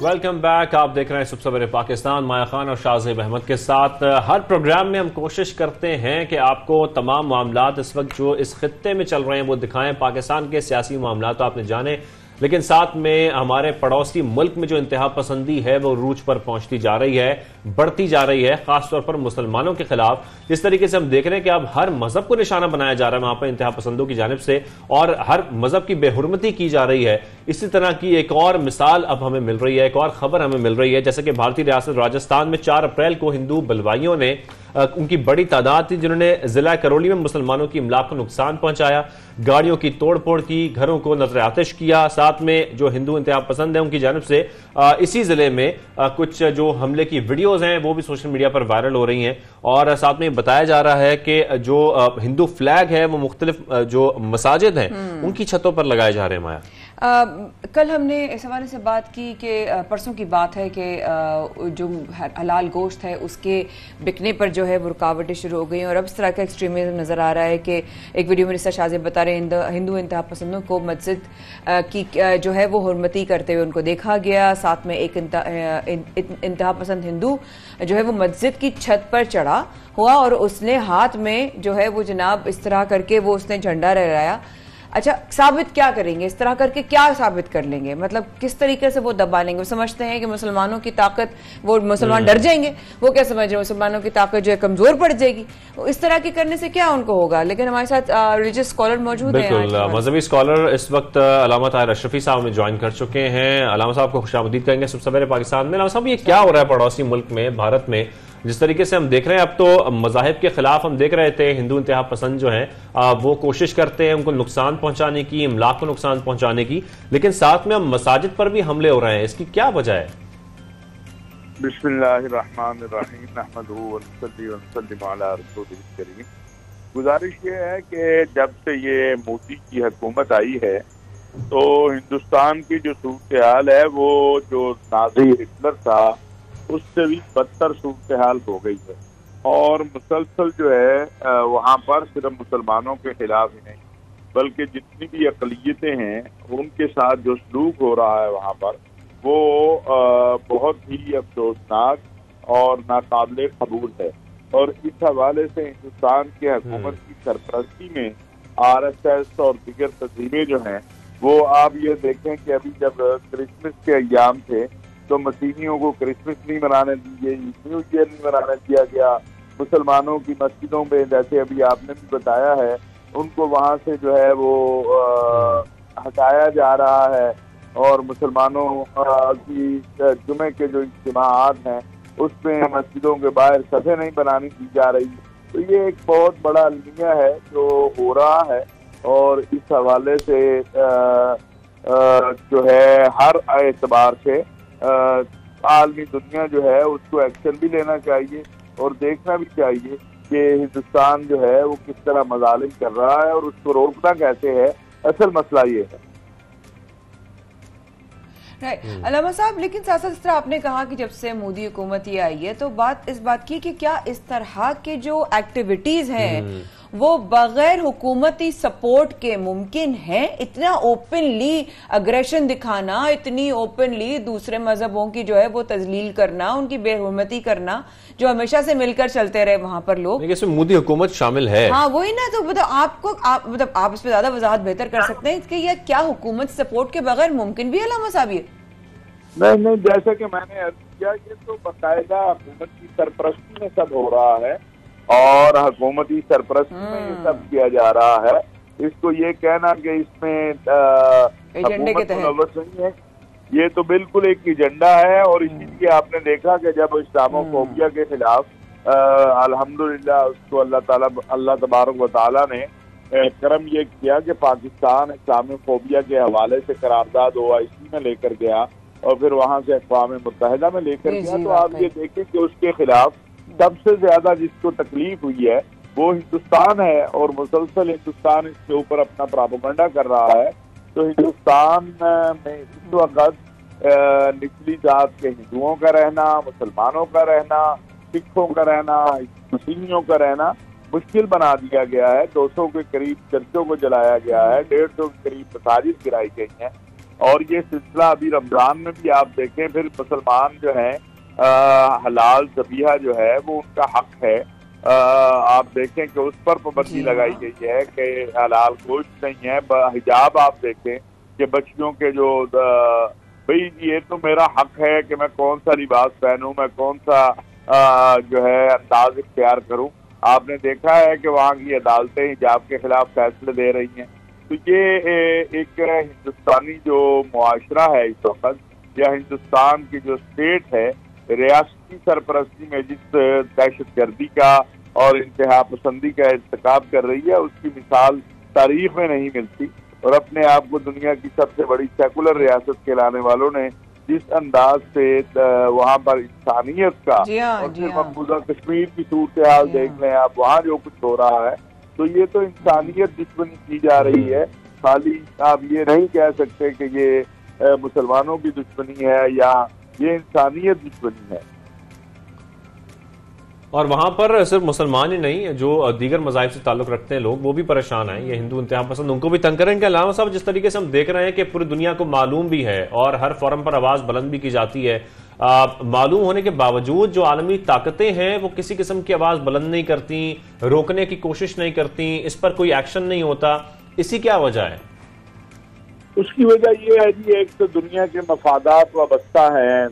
ویلکم بیک، آپ دیکھ رہے ہیں صبح سویرے پاکستان. مایا خان اور شاہ زیب احمد کے ساتھ. ہر پروگرام میں ہم کوشش کرتے ہیں کہ آپ کو تمام معاملات اس وقت جو اس خطے میں چل رہے ہیں وہ دکھائیں. پاکستان کے سیاسی معاملات تو آپ نے جانے، لیکن ساتھ میں ہمارے پڑوسی ملک میں جو انتہا پسندی ہے وہ عروج پر پہنچتی جا رہی ہے، بڑھتی جا رہی ہے، خاص طور پر مسلمانوں کے خلاف. جس طریقے سے ہم دیکھ رہے ہیں کہ اب ہر مذہب کو نشانہ بنایا جا رہا ہے وہاں پر انتہا پسندوں کی جانب سے، اور ہر مذہب کی بے حرمتی کی جا رہی ہے. اسی طرح کی ایک اور مثال اب ہمیں مل رہی ہے، ایک اور خبر ہمیں مل رہی ہے، جیسے کہ بھارتی ریاست راجستھان میں 4 اپریل کو ہندو بلوائیوں نے، ان کی بڑی تعداد تھی جنہوں نے ضلع کرولی میں مسلمانوں کی املاک کو نقصان پہنچایا، گاڑیوں کی توڑ پھوڑ کی، گھروں کو نظر آتش کیا. ساتھ میں جو ہندو انتہا پسند ہیں ان کی جانب سے اسی ضلع میں کچھ جو حملے کی ویڈیوز ہیں وہ بھی سوشل میڈیا پر وائرل ہو رہی ہیں، اور ساتھ میں بتایا جا رہا ہے کہ جو ہندو فلیگ ہے وہ مختلف جو مساجد ہیں ان کی چھتوں پر لگائے جا رہے ہیں. مایا، کل ہم نے اس حوالے سے بات کی کہ پرسوں کی بات ہے کہ جو حلال گوشت ہے اس کے بکنے پر جو ہے وہ رکاوٹیں شروع ہو گئی ہیں، اور اب اس طرح کا ایکسٹریمزم نظر آ رہا ہے کہ ایک ویڈیو منسٹر شاہ زیب بتا رہے ہیں ہندو انتہا پسندوں کو مسجد کی جو ہے وہ حرمتی کرتے ہوئے ان کو دیکھا گیا. ساتھ میں ایک انتہا پسند ہندو جو ہے وہ مسجد کی چھت پر چڑھا ہوا اور اس نے ہاتھ میں جو ہے وہ جناب اس طرح کر کے وہ اس نے جھنڈا لہرایا. اچھا، ثابت کیا کریں گے؟ اس طرح کر کے کیا ثابت کر لیں گے؟ مطلب کس طریقے سے وہ دبا لیں گے؟ وہ سمجھتے ہیں کہ مسلمانوں کی طاقت، وہ مسلمان ڈر جائیں گے. وہ کیا سمجھ رہے ہیں مسلمانوں کی طاقت جو ہے کمزور پڑ جائے گی؟ اس طرح کی کرنے سے کیا ان کو ہوگا؟ لیکن ہمارے ساتھ ریلیجس اسکالر موجود ہیں. بالکل، مذہبی اسکالر اس وقت علامہ طاہر اشرفی صاحب میں جوائن کر چکے ہیں. علامہ صاحب کو خوش آمدید کہیں گے صبح سویرے پاکستان میں. علامہ صاحب، یہ کیا ہو رہا ہے پڑوسی ملک میں، بھارت میں؟ جس طریقے سے ہم دیکھ رہے ہیں اب تو مذاہب کے خلاف ہم دیکھ رہے تھے ہندو انتہا پسند جو ہیں وہ کوشش کرتے ہیں ان کو نقصان پہنچانے کی، املاک کو نقصان پہنچانے کی، لیکن ساتھ میں اب مساجد پر بھی حملے ہو رہے ہیں. اس کی کیا وجہ ہے؟ بسم اللہ الرحمن الرحیم، نحمدہ ونصلی ونسلم علی رسولہ الکریم. گزارش یہ ہے کہ جب سے یہ مودی کی حکومت آئی ہے تو ہندوستان کی جو صورتحال ہے وہ جو نازی ہٹلر تھا اس سے بھی بدتر صورتحال ہو گئی ہے، اور مسلسل جو ہے وہاں پر صرف مسلمانوں کے خلاف ہی نہیں بلکہ جتنی بھی اقلیتیں ہیں ان کے ساتھ جو سلوک ہو رہا ہے وہاں پر وہ بہت ہی افسوسناک اور ناقابل قبول ہے۔ اور اس حوالے سے ہندوستان کے حکومت کی سرپرستی میں آر ایس ایس اور دیگر تنظیمیں جو ہیں وہ آپ یہ دیکھیں کہ ابھی جب کرسمس کے ایام تھے تو مسیحیوں کو کرسمس نہیں منانے دی گئی، نیو ایئر نہیں منانے دیا گیا، مسلمانوں کی مسجدوں میں جیسے ابھی آپ نے بھی بتایا ہے ان کو وہاں سے جو ہے وہ ہٹایا جا رہا ہے، اور مسلمانوں کی جمعے کے جو اجتماعات ہیں اس میں مسجدوں کے باہر صفیں نہیں بنانی دی جا رہی۔ تو یہ ایک بہت بڑا المیہ ہے جو ہو رہا ہے، اور اس حوالے سے جو ہے ہر اعتبار سے عالمی دنیا جو ہے اس کو ایکشن بھی لینا چاہیے اور دیکھنا بھی چاہیے کہ ہندوستان جو ہے وہ کس طرح مظالم کر رہا ہے اور اس کو روکنا کیسے ہے۔ اصل مسئلہ یہ ہے۔ علامہ صاحب، لیکن ساتھ اس طرح آپ نے کہا کہ جب سے مودی حکومت یہ آئی ہے تو بات اس بات کی کہ کیا اس طرح کے جو ایکٹیویٹیز ہیں وہ بغیر حکومتی سپورٹ کے ممکن ہے؟ اتنا اوپنلی اگریشن دکھانا، اتنی اوپنلی دوسرے مذہبوں کی جو ہے وہ تذلیل کرنا، ان کی بے حرمتی کرنا، جو ہمیشہ سے مل کر چلتے رہے وہاں پر لوگ، اس میں مودی حکومت شامل ہے۔ ہاں وہی نا، تو آپ اس پہ زیادہ وضاحت بہتر کر سکتے ہیں کہ یہ کیا حکومت سپورٹ کے بغیر ممکن بھی ہے علامہ صاحب؟ نہیں، جیسا کہ میں نے عرض کیا یہ تو باقاعدہ حکومت کی سرپرستی میں سب ہو رہا ہے، اور حکومتی سرپرستی میں یہ سب کیا جا رہا ہے۔ اس کو یہ کہنا کہ اس میں حکومت ملوث نہیں ہے، یہ تو بالکل ایک ایجنڈا ہے، اور اسی لیے آپ نے دیکھا کہ جب اسلامو فوبیا کے خلاف الحمدللہ اس کو اللہ تبارک و تعالیٰ نے کرم یہ کیا کہ پاکستان اسلامی فوبیا کے حوالے سے قرارداد OIC میں لے کر گیا اور پھر وہاں سے اقوام متحدہ میں لے کر گیا، تو آپ یہ دیکھیں کہ اس کے خلاف سب سے زیادہ جس کو تکلیف ہوئی ہے وہ ہندوستان ہے، اور مسلسل ہندوستان اس کے اوپر اپنا پراپیگنڈا کر رہا ہے۔ تو ہندوستان میں اس وقت نچلی ذات کے ہندوؤں کا رہنا، مسلمانوں کا رہنا، سکھوں کا رہنا، مسیحیوں کا رہنا مشکل بنا دیا گیا ہے۔ 200 کے قریب چرچوں کو جلایا گیا ہے، 150 کے قریب مساجد گرائی گئی ہیں، اور یہ سلسلہ ابھی رمضان میں بھی آپ دیکھیں، پھر مسلمان جو ہیں حلال ذبیحہ جو ہے وہ ان کا حق ہے، آپ دیکھیں کہ اس پر پابندی لگائی گئی ہے کہ حلال گوشت نہیں ہے۔ حجاب آپ دیکھیں کہ بچیوں کے جو بھئی یہ تو میرا حق ہے کہ میں کون سا لباس پہنوں، میں کون سا جو ہے انداز اختیار کروں۔ آپ نے دیکھا ہے کہ وہاں کی عدالتیں حجاب کے خلاف فیصلے دے رہی ہیں۔ تو یہ ایک ہندوستانی جو معاشرہ ہے اس وقت، یا ہندوستان کی جو اسٹیٹ ہے ریاستی سرپرستی میں جس دہشت گردی کا اور انتہا پسندی کا ارتکاب کر رہی ہے، اس کی مثال تاریخ میں نہیں ملتی، اور اپنے آپ کو دنیا کی سب سے بڑی سیکولر ریاست کہلانے والوں نے جس انداز سے وہاں پر انسانیت کا اور پھر مقبوضہ کشمیر کی صورتحال دیکھ لیں آپ، وہاں جو کچھ ہو رہا ہے، تو یہ تو انسانیت دشمنی کی جا رہی ہے۔ خالی آپ یہ نہیں کہہ سکتے کہ یہ مسلمانوں کی دشمنی ہے یا یہ انسانیت دشمنی ہے۔ اور وہاں پر صرف مسلمان ہی نہیں، جو دیگر مذاہب سے تعلق رکھتے ہیں لوگ وہ بھی پریشان ہیں، یہ ہندو انتہا پسند ان کو بھی تنگ کریں گے۔ علامہ صاحب، جس طریقے سے ہم دیکھ رہے ہیں کہ پوری دنیا کو معلوم بھی ہے اور ہر فورم پر آواز بلند بھی کی جاتی ہے، معلوم ہونے کے باوجود جو عالمی طاقتیں ہیں وہ کسی قسم کی آواز بلند نہیں کرتی، روکنے کی کوشش نہیں کرتی، اس پر کوئی ایکشن نہیں ہوتا، اسی کیا وجہ ہے؟ اس کی وجہ یہ ہے جی، ایک تو دنیا کے مفادات وابستہ ہیں،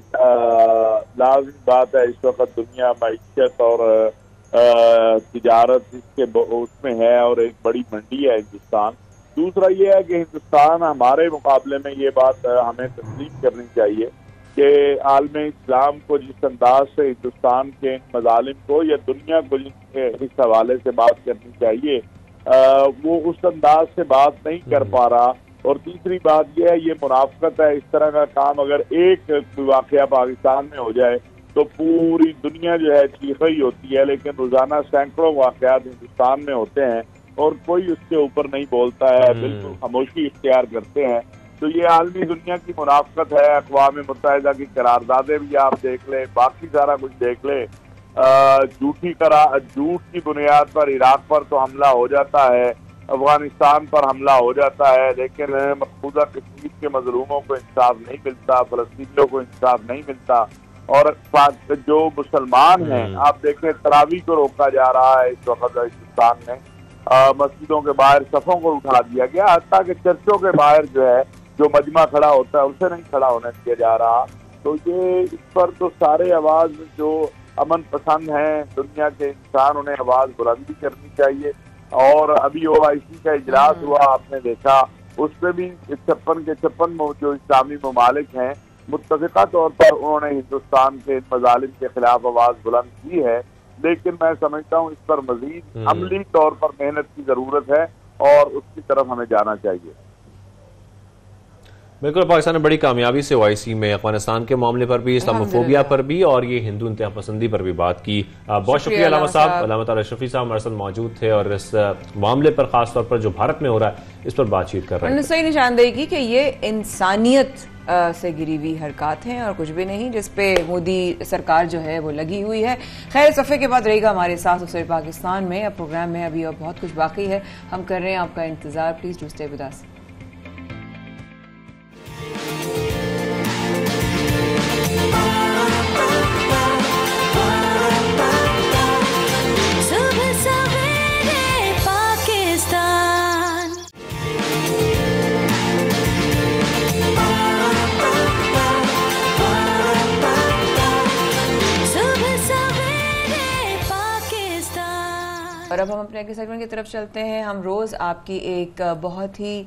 لازم بات ہے اس وقت دنیا معیشت اور تجارت اس میں ہے، اور ایک بڑی منڈی ہے ہندوستان۔ دوسرا یہ ہے کہ ہندوستان ہمارے مقابلے میں یہ بات ہمیں تسلیم کرنی چاہیے کہ عالم اسلام کو جس انداز سے ہندوستان کے مظالم کو یا دنیا کو اس حوالے سے بات کرنی چاہیے وہ اس انداز سے بات نہیں کر پا رہا۔ اور تیسری بات یہ ہے، یہ منافقت ہے، اس طرح کا کام اگر ایک واقعہ پاکستان میں ہو جائے تو پوری دنیا جو ہے چیخ رہی ہوتی ہے، لیکن روزانہ سینکڑوں واقعات ہندوستان میں ہوتے ہیں اور کوئی اس کے اوپر نہیں بولتا ہے، بالکل خاموشی اختیار کرتے ہیں. تو یہ عالمی دنیا کی منافقت ہے. اقوام متحدہ کی قراردادیں بھی آپ دیکھ لیں، باقی سارا کچھ دیکھ لیں. جھوٹ کی بنیاد پر عراق پر تو حملہ ہو جاتا ہے، افغانستان پر حملہ ہو جاتا ہے، لیکن مقبوضہ کشمیر کے مظلوموں کو انصاف نہیں ملتا، فلسطینیوں کو انصاف نہیں ملتا. اور جو مسلمان ہیں آپ دیکھیں تراویح کو روکا جا رہا ہے اس وقت ہندوستان میں، مسجدوں کے باہر صفوں کو اٹھا دیا گیا، حتیٰ کہ چرچوں کے باہر جو ہے جو مجمع کھڑا ہوتا ہے اسے نہیں کھڑا ہونے دیا جا رہا. تو یہ اس پر تو سارے آواز جو امن پسند ہیں دنیا کے انسان، انہیں آواز بلندی کرنی چاہیے. اور ابھی OIC کا اجلاس ہوا، آپ نے دیکھا، اس پہ بھی 56 کے 56 جو اسلامی ممالک ہیں متفقہ طور پر انہوں نے ہندوستان کے مظالم کے خلاف آواز بلند کی ہے. لیکن میں سمجھتا ہوں اس پر مزید عملی طور پر محنت کی ضرورت ہے اور اس کی طرف ہمیں جانا چاہیے. بالکل، پاکستان نے بڑی کامیابی سے OIC میں افغانستان کے معاملے پر بھی، اسلاموفوبیا پر بھی اور یہ ہندو انتہا پسندی پر بھی بات کی. بہت شکریہ علامہ صاحب. علامہ تعالی اشرفی صاحب ہمارے ساتھ موجود تھے اور اس معاملے پر خاص طور پر جو بھارت میں ہو رہا ہے اس پر بات چیت کر رہے ہیں. انہوں نے صحیح نشاندہی کی کہ یہ انسانیت سے گری ہوئی حرکات ہیں اور کچھ بھی نہیں، جس پہ مودی سرکار جو ہے وہ لگی ہوئی ہے. خیر، صفحے کے بعد رہے گا ہمارے ساتھ اسے پاکستان میں. اب پروگرام میں ابھی اور بہت کچھ باقی ہے، ہم کر رہے ہیں آپ کا انتظار. Please do stay with us. اور اب ہم اپنے اگلے سیگمنٹ کی طرف چلتے ہیں. ہم روز آپ کی ایک بہت ہی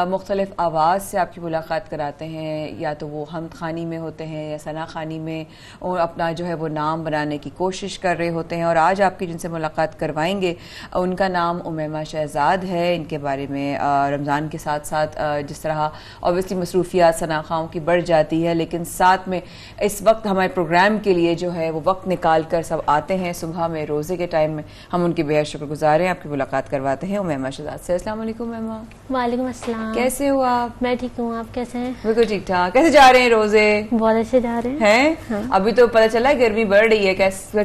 مختلف آواز سے آپ کی ملاقات کراتے ہیں، یا تو وہ حمد خوانی میں ہوتے ہیں یا ثنا خوانی میں، اور اپنا جو ہے وہ نام بنانے کی کوشش کر رہے ہوتے ہیں. اور آج آپ کی جن سے ملاقات کروائیں گے ان کا نام امیمہ شہزاد ہے. ان کے بارے میں رمضان کے ساتھ ساتھ جس طرح اوبیسلی مصروفیات ثنا خواہوں کی بڑھ جاتی ہے، لیکن ساتھ میں اس وقت ہمارے پروگرام کے لیے جو ہے وہ وقت نکال کر سب آتے ہیں صبح میں، روزے کے ٹائم میں. ہم ان کی بے حد شکر گزار ہیں. آپ کی ملاقات کرواتے ہیں امیمہ شہزاد سے. السلام علیکم امیمہ. وعلیکم السلام. کیسے ہو آپ؟ میں ٹھیک ہوں، آپ کیسے ہیں؟ بالکل ٹھیک ٹھاک. کیسے جا رہے ہیں روزے؟ بہت اچھے جا رہے ہیں. ابھی تو پتہ چلا ہے گرمی بڑھ رہی ہے،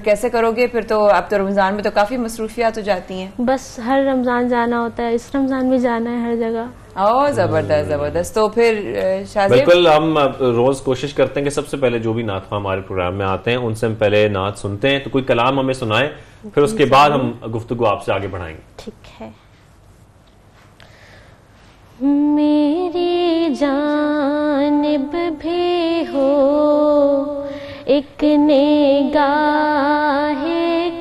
کیسے کرو گے پھر؟ تو اب تو رمضان میں تو کافی مصروفیات ہو جاتی ہیں. بس ہر رمضان جانا ہوتا ہے، اس رمضان بھی جانا ہے ہر جگہ. زبردست زبردست. تو پھر بالکل ہم روز کوشش کرتے ہیں کہ سب سے پہلے جو بھی نعت خواہ ہمارے پروگرام میں آتے ہیں ان سے ہم پہلے نعت سنتے ہیں. تو کوئی کلام ہمیں سنائیں، پھر اس کے بعد ہم گفتگو آپ سے آگے بڑھائیں گے. ٹھیک ہے. میری جانب بھی ہو ایک نگاہ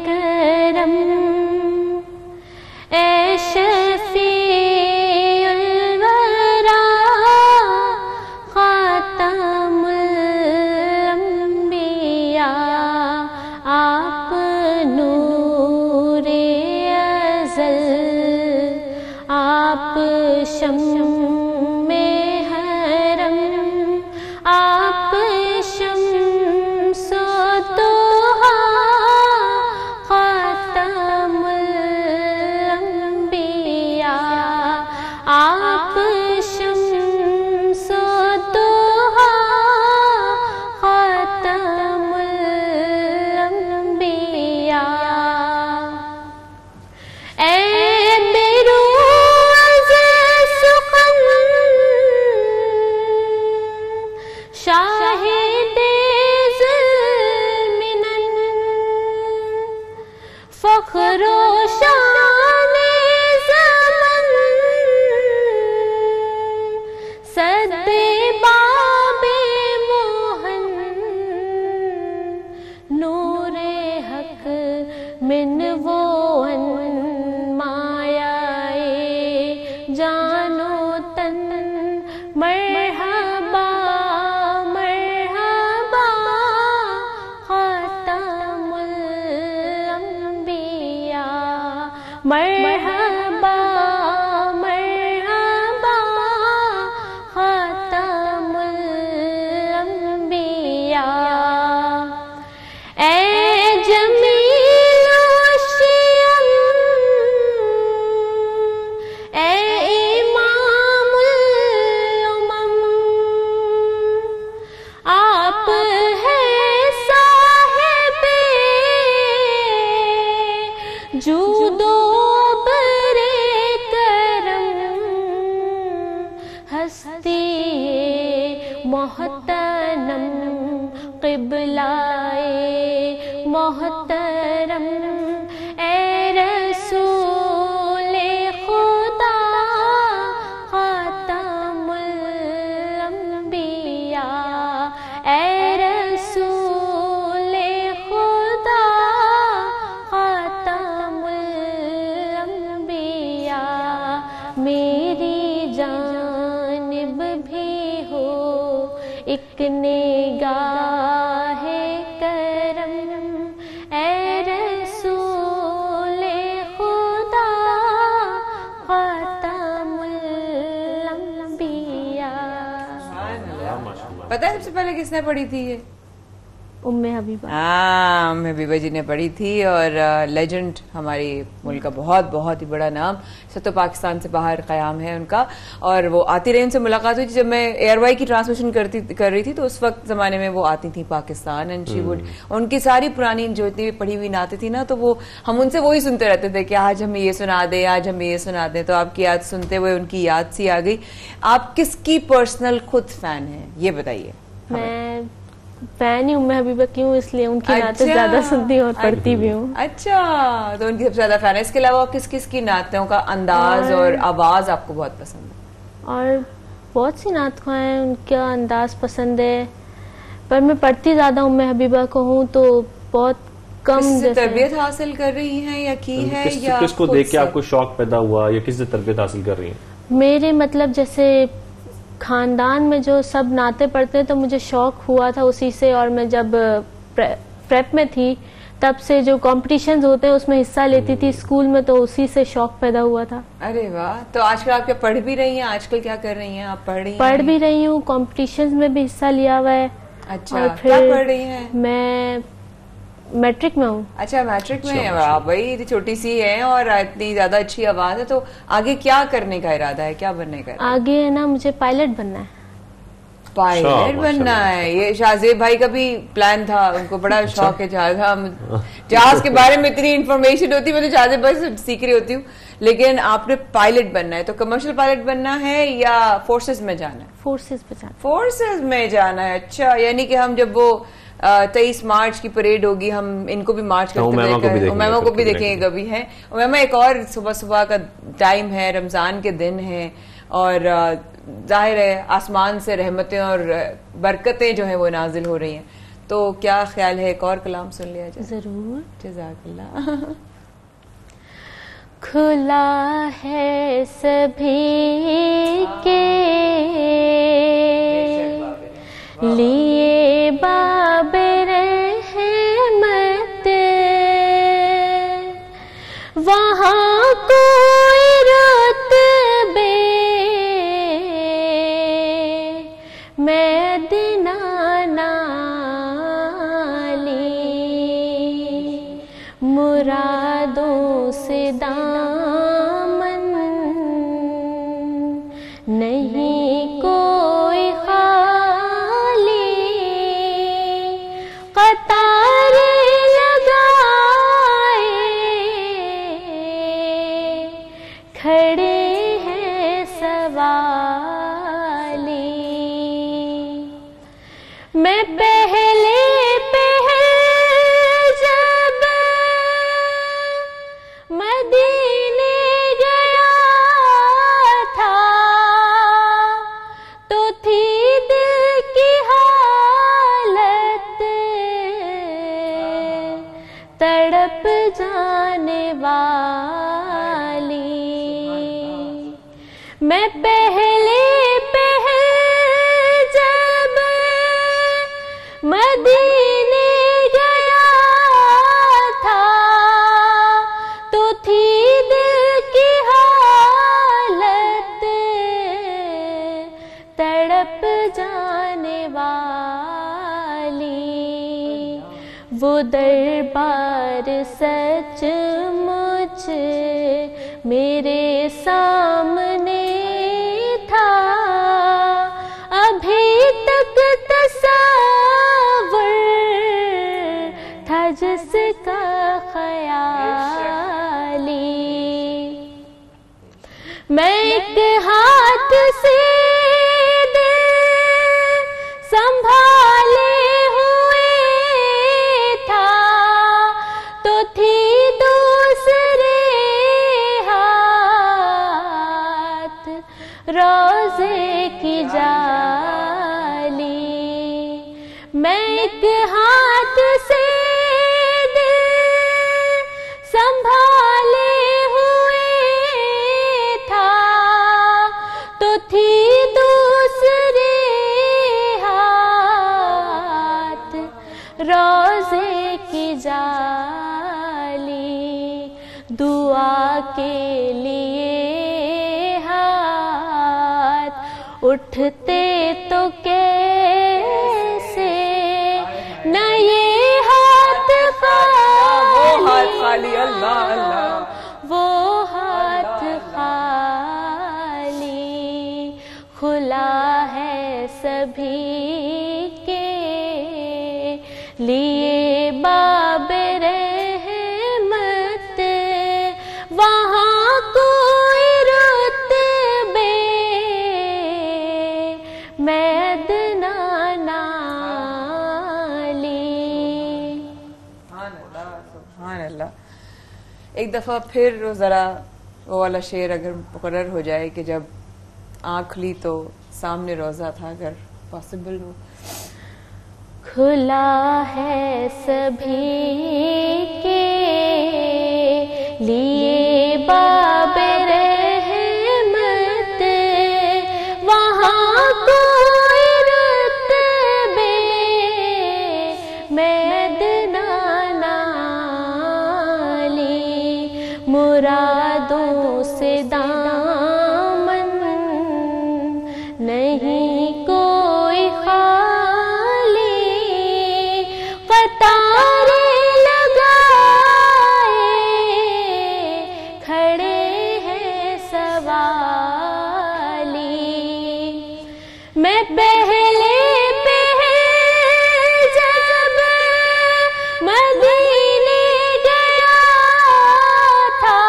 کرم، اے شفیع الورا خاتم الانبیاء، آپ نور ازل، آپ شمع حرم، آپ شمس دوحا خاتم الانبیاء، آپ شمس دوحا خاتم الانبیاء. اے شاہد ظلمنن، فخر و شان زمن، محترم قبلائے محترم اے رسول خدا خاتم الانبیاء اے رسول خدا خاتم الانبیاء میری جانب بھی ہو ایک نگاہ کرم اے رسول خدا خاتم الانبیاء. پتہ ہے سب سے پہلے کس نے پڑھی تھی یہ؟ ام حبیبہ. ہاں ام حبیبہ جی نے پڑھی تھی. اور لیجنڈ ہماری ملک کا بہت بہت ہی بڑا نام سب تو پاکستان سے باہر قیام ہے ان کا. اور وہ آتی رہی, ان سے ملاقات ہوئی جب میں ایئر وائی کی ٹرانسمیشن کر رہی تھی تو اس وقت زمانے میں وہ آتی تھی پاکستان. اینڈ شی وڈ, ان کی ساری پرانی جو اتنی بھی پڑھی ہوئی نعتیں تھی نا تو وہ ہم ان سے وہی سنتے رہتے تھے کہ آج ہمیں یہ سنا دیں, آج ہمیں یہ سنا دیں. تو آپ کی یاد سنتے ہوئے ان کی یاد سی آ گئی. آپ کس کی پرسنل خود فین ہیں یہ بتائیے؟ میں فین ہی ام حبیبہ کی ہوں, اس لیے ان کی نعتیں زیادہ سنتی ہوں اور پڑھتی بھی ہوں. اچھا, تو ان کی سب سے زیادہ فین ہے. اس کے علاوہ کس کس کی نعتوں کا انداز اور آواز آپ کو بہت پسند ہے؟ اور بہت سی نعت خواں ہیں, ان کا انداز پسند ہے, پر میں پڑھتی زیادہ ام حبیبہ کو ہوں تو بہت کم. کس سے تربیت حاصل کر رہی ہیں یا کی ہے, یا کس کو دیکھ کے آپ کو شوق پیدا ہوا, یا کس سے تربیت حاصل کر رہی ہیں؟ میرے مطلب جیسے خاندان میں جو سب نعتیں پڑھتے ہیں تو مجھے شوق ہوا تھا اسی سے. اور میں جب پریپ میں تھی تب سے جو کمپٹیشنز ہوتے ہیں اس میں حصہ لیتی تھی اسکول میں, تو اسی سے شوق پیدا ہوا تھا. ارے واہ. تو آج کل آپ کیا پڑھ بھی رہی ہیں؟ آج کل کیا کر رہی ہیں آپ؟ پڑھ بھی رہی ہوں, کمپٹیشنز میں بھی حصہ لیا ہوا ہے. اچھا, کیا پڑھ رہی ہیں؟ میں میٹرک میں ہوں. اچھا میٹرک میں ہیں. بھائی چھوٹی سی ہے اور اتنی زیادہ اچھی آواز ہے, تو آگے کیا کرنے کا ارادہ ہے, کیا بننے کا؟ آگے ہے نا مجھے پائلٹ بننا ہے. پائلٹ بننا ہے. یہ شاہزیب بھائی کا بھی پلان تھا, ان کو بڑا شوق ہے جہاز کے بارے میں. اتنی انفارمیشن ہوتی ہے, میں تو شاہزیب بھائی سے سیکھ رہی ہوتی ہوں. لیکن آپ نے پائلٹ بننا ہے, تو کمرشل پائلٹ بننا ہے یا فورسز میں جانا ہے؟ فورسز میں جانا ہے. اچھا, یعنی کہ ہم جب وہ 23 مارچ کی پریڈ ہوگی, ہم ان کو بھی مارچ کرتے ہوئے امیمہ کو بھی دیکھیں گے کبھی. ہے امیمہ ایک اور صبح کا ٹائم ہے, رمضان کے دن ہے, اور ظاہر ہے آسمان سے رحمتیں اور برکتیں جو ہیں وہ نازل ہو رہی ہیں. تو کیا خیال ہے ایک اور کلام سن لیا جائے؟ ضرور. جزاک اللہ. کھلا ہے سبھی کے لیے باب رحمت, وہاں کوئی رتبے میں دینا نالی, مرادوں سے دامن نہیں کوئی خالی, قطار لگائے کھڑے ہیں سوالی. میں پہلے جب مدینے گیا تھا تو تھی دل کی حالت تڑپ جانے والی. میں پہلے جب مدینے گیا تھا تو تھی دل کی حالت تڑپ جانے والی. وہ دربار سچ مجھ میرے سامنے تھا, ابھی تک تصور تھا جس کا خیالی. میں ایک ہاتھ سے دل روزے کی جالی، میں ایک ہاتھ سے دل سنبھالے ہوئے تھا تو تھی دوسرے ہاتھ روزے کی جالی، دعا کے لیے ہاتھ اٹھتے تو کیسے نہ یہ ہاتھ خالی، اللہ اللہ، وہ ہاتھ خالی، کھلا ہے سبھی کے لیے باب رحمت، وہاں کوئی رتبے میں ادنا نالی۔ سبحان اللہ۔ ایک دفعہ پھر ذرا وہ والا شعر اگر مقرر ہو جائے کہ جب آنکھ لی تو سامنے روزہ تھا، اگر پاسبل ہو۔ کھلا ہے سبھی کے لیے باب رحمت، وہاں کوئی رتبے میں ادنا نالی، مرادوں سے دامن نہیں کوئی خالی، قطارے لگائے کھڑے ہیں سوالی، میں پہلے جب مدینے گیا تھا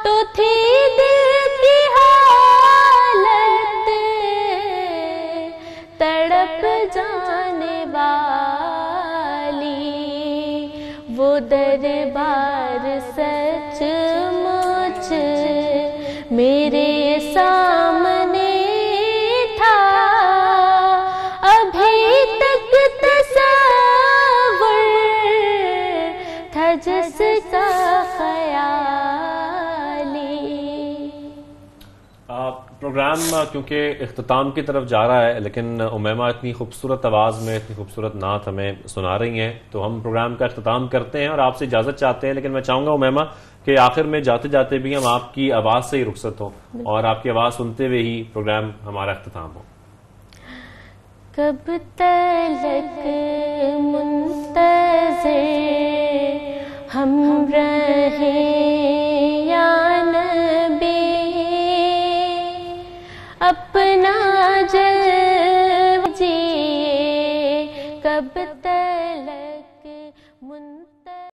تو تھی دل کی حالت تڑپ جانے والی، وہ دربار سچ مچ میرے سامنے تھا، ابھی تک تصور تھا جس کا خیالی۔ پروگرام کیونکہ اختتام کی طرف جا رہا ہے، لیکن امیمہ اتنی خوبصورت آواز میں اتنی خوبصورت نعت ہمیں سنا رہی ہیں، تو ہم پروگرام کا اختتام کرتے ہیں اور آپ سے اجازت چاہتے ہیں، لیکن میں چاہوں گا امیمہ کہ آخر میں جاتے جاتے بھی ہم آپ کی آواز سے ہی رخصت ہوں اور آپ کی آواز سنتے ہوئے ہی پروگرام ہمارا اختتام ہو۔ کب تلک منتظر ہم رہیں یا نبی، اپنا جلوہ جیے کب تلک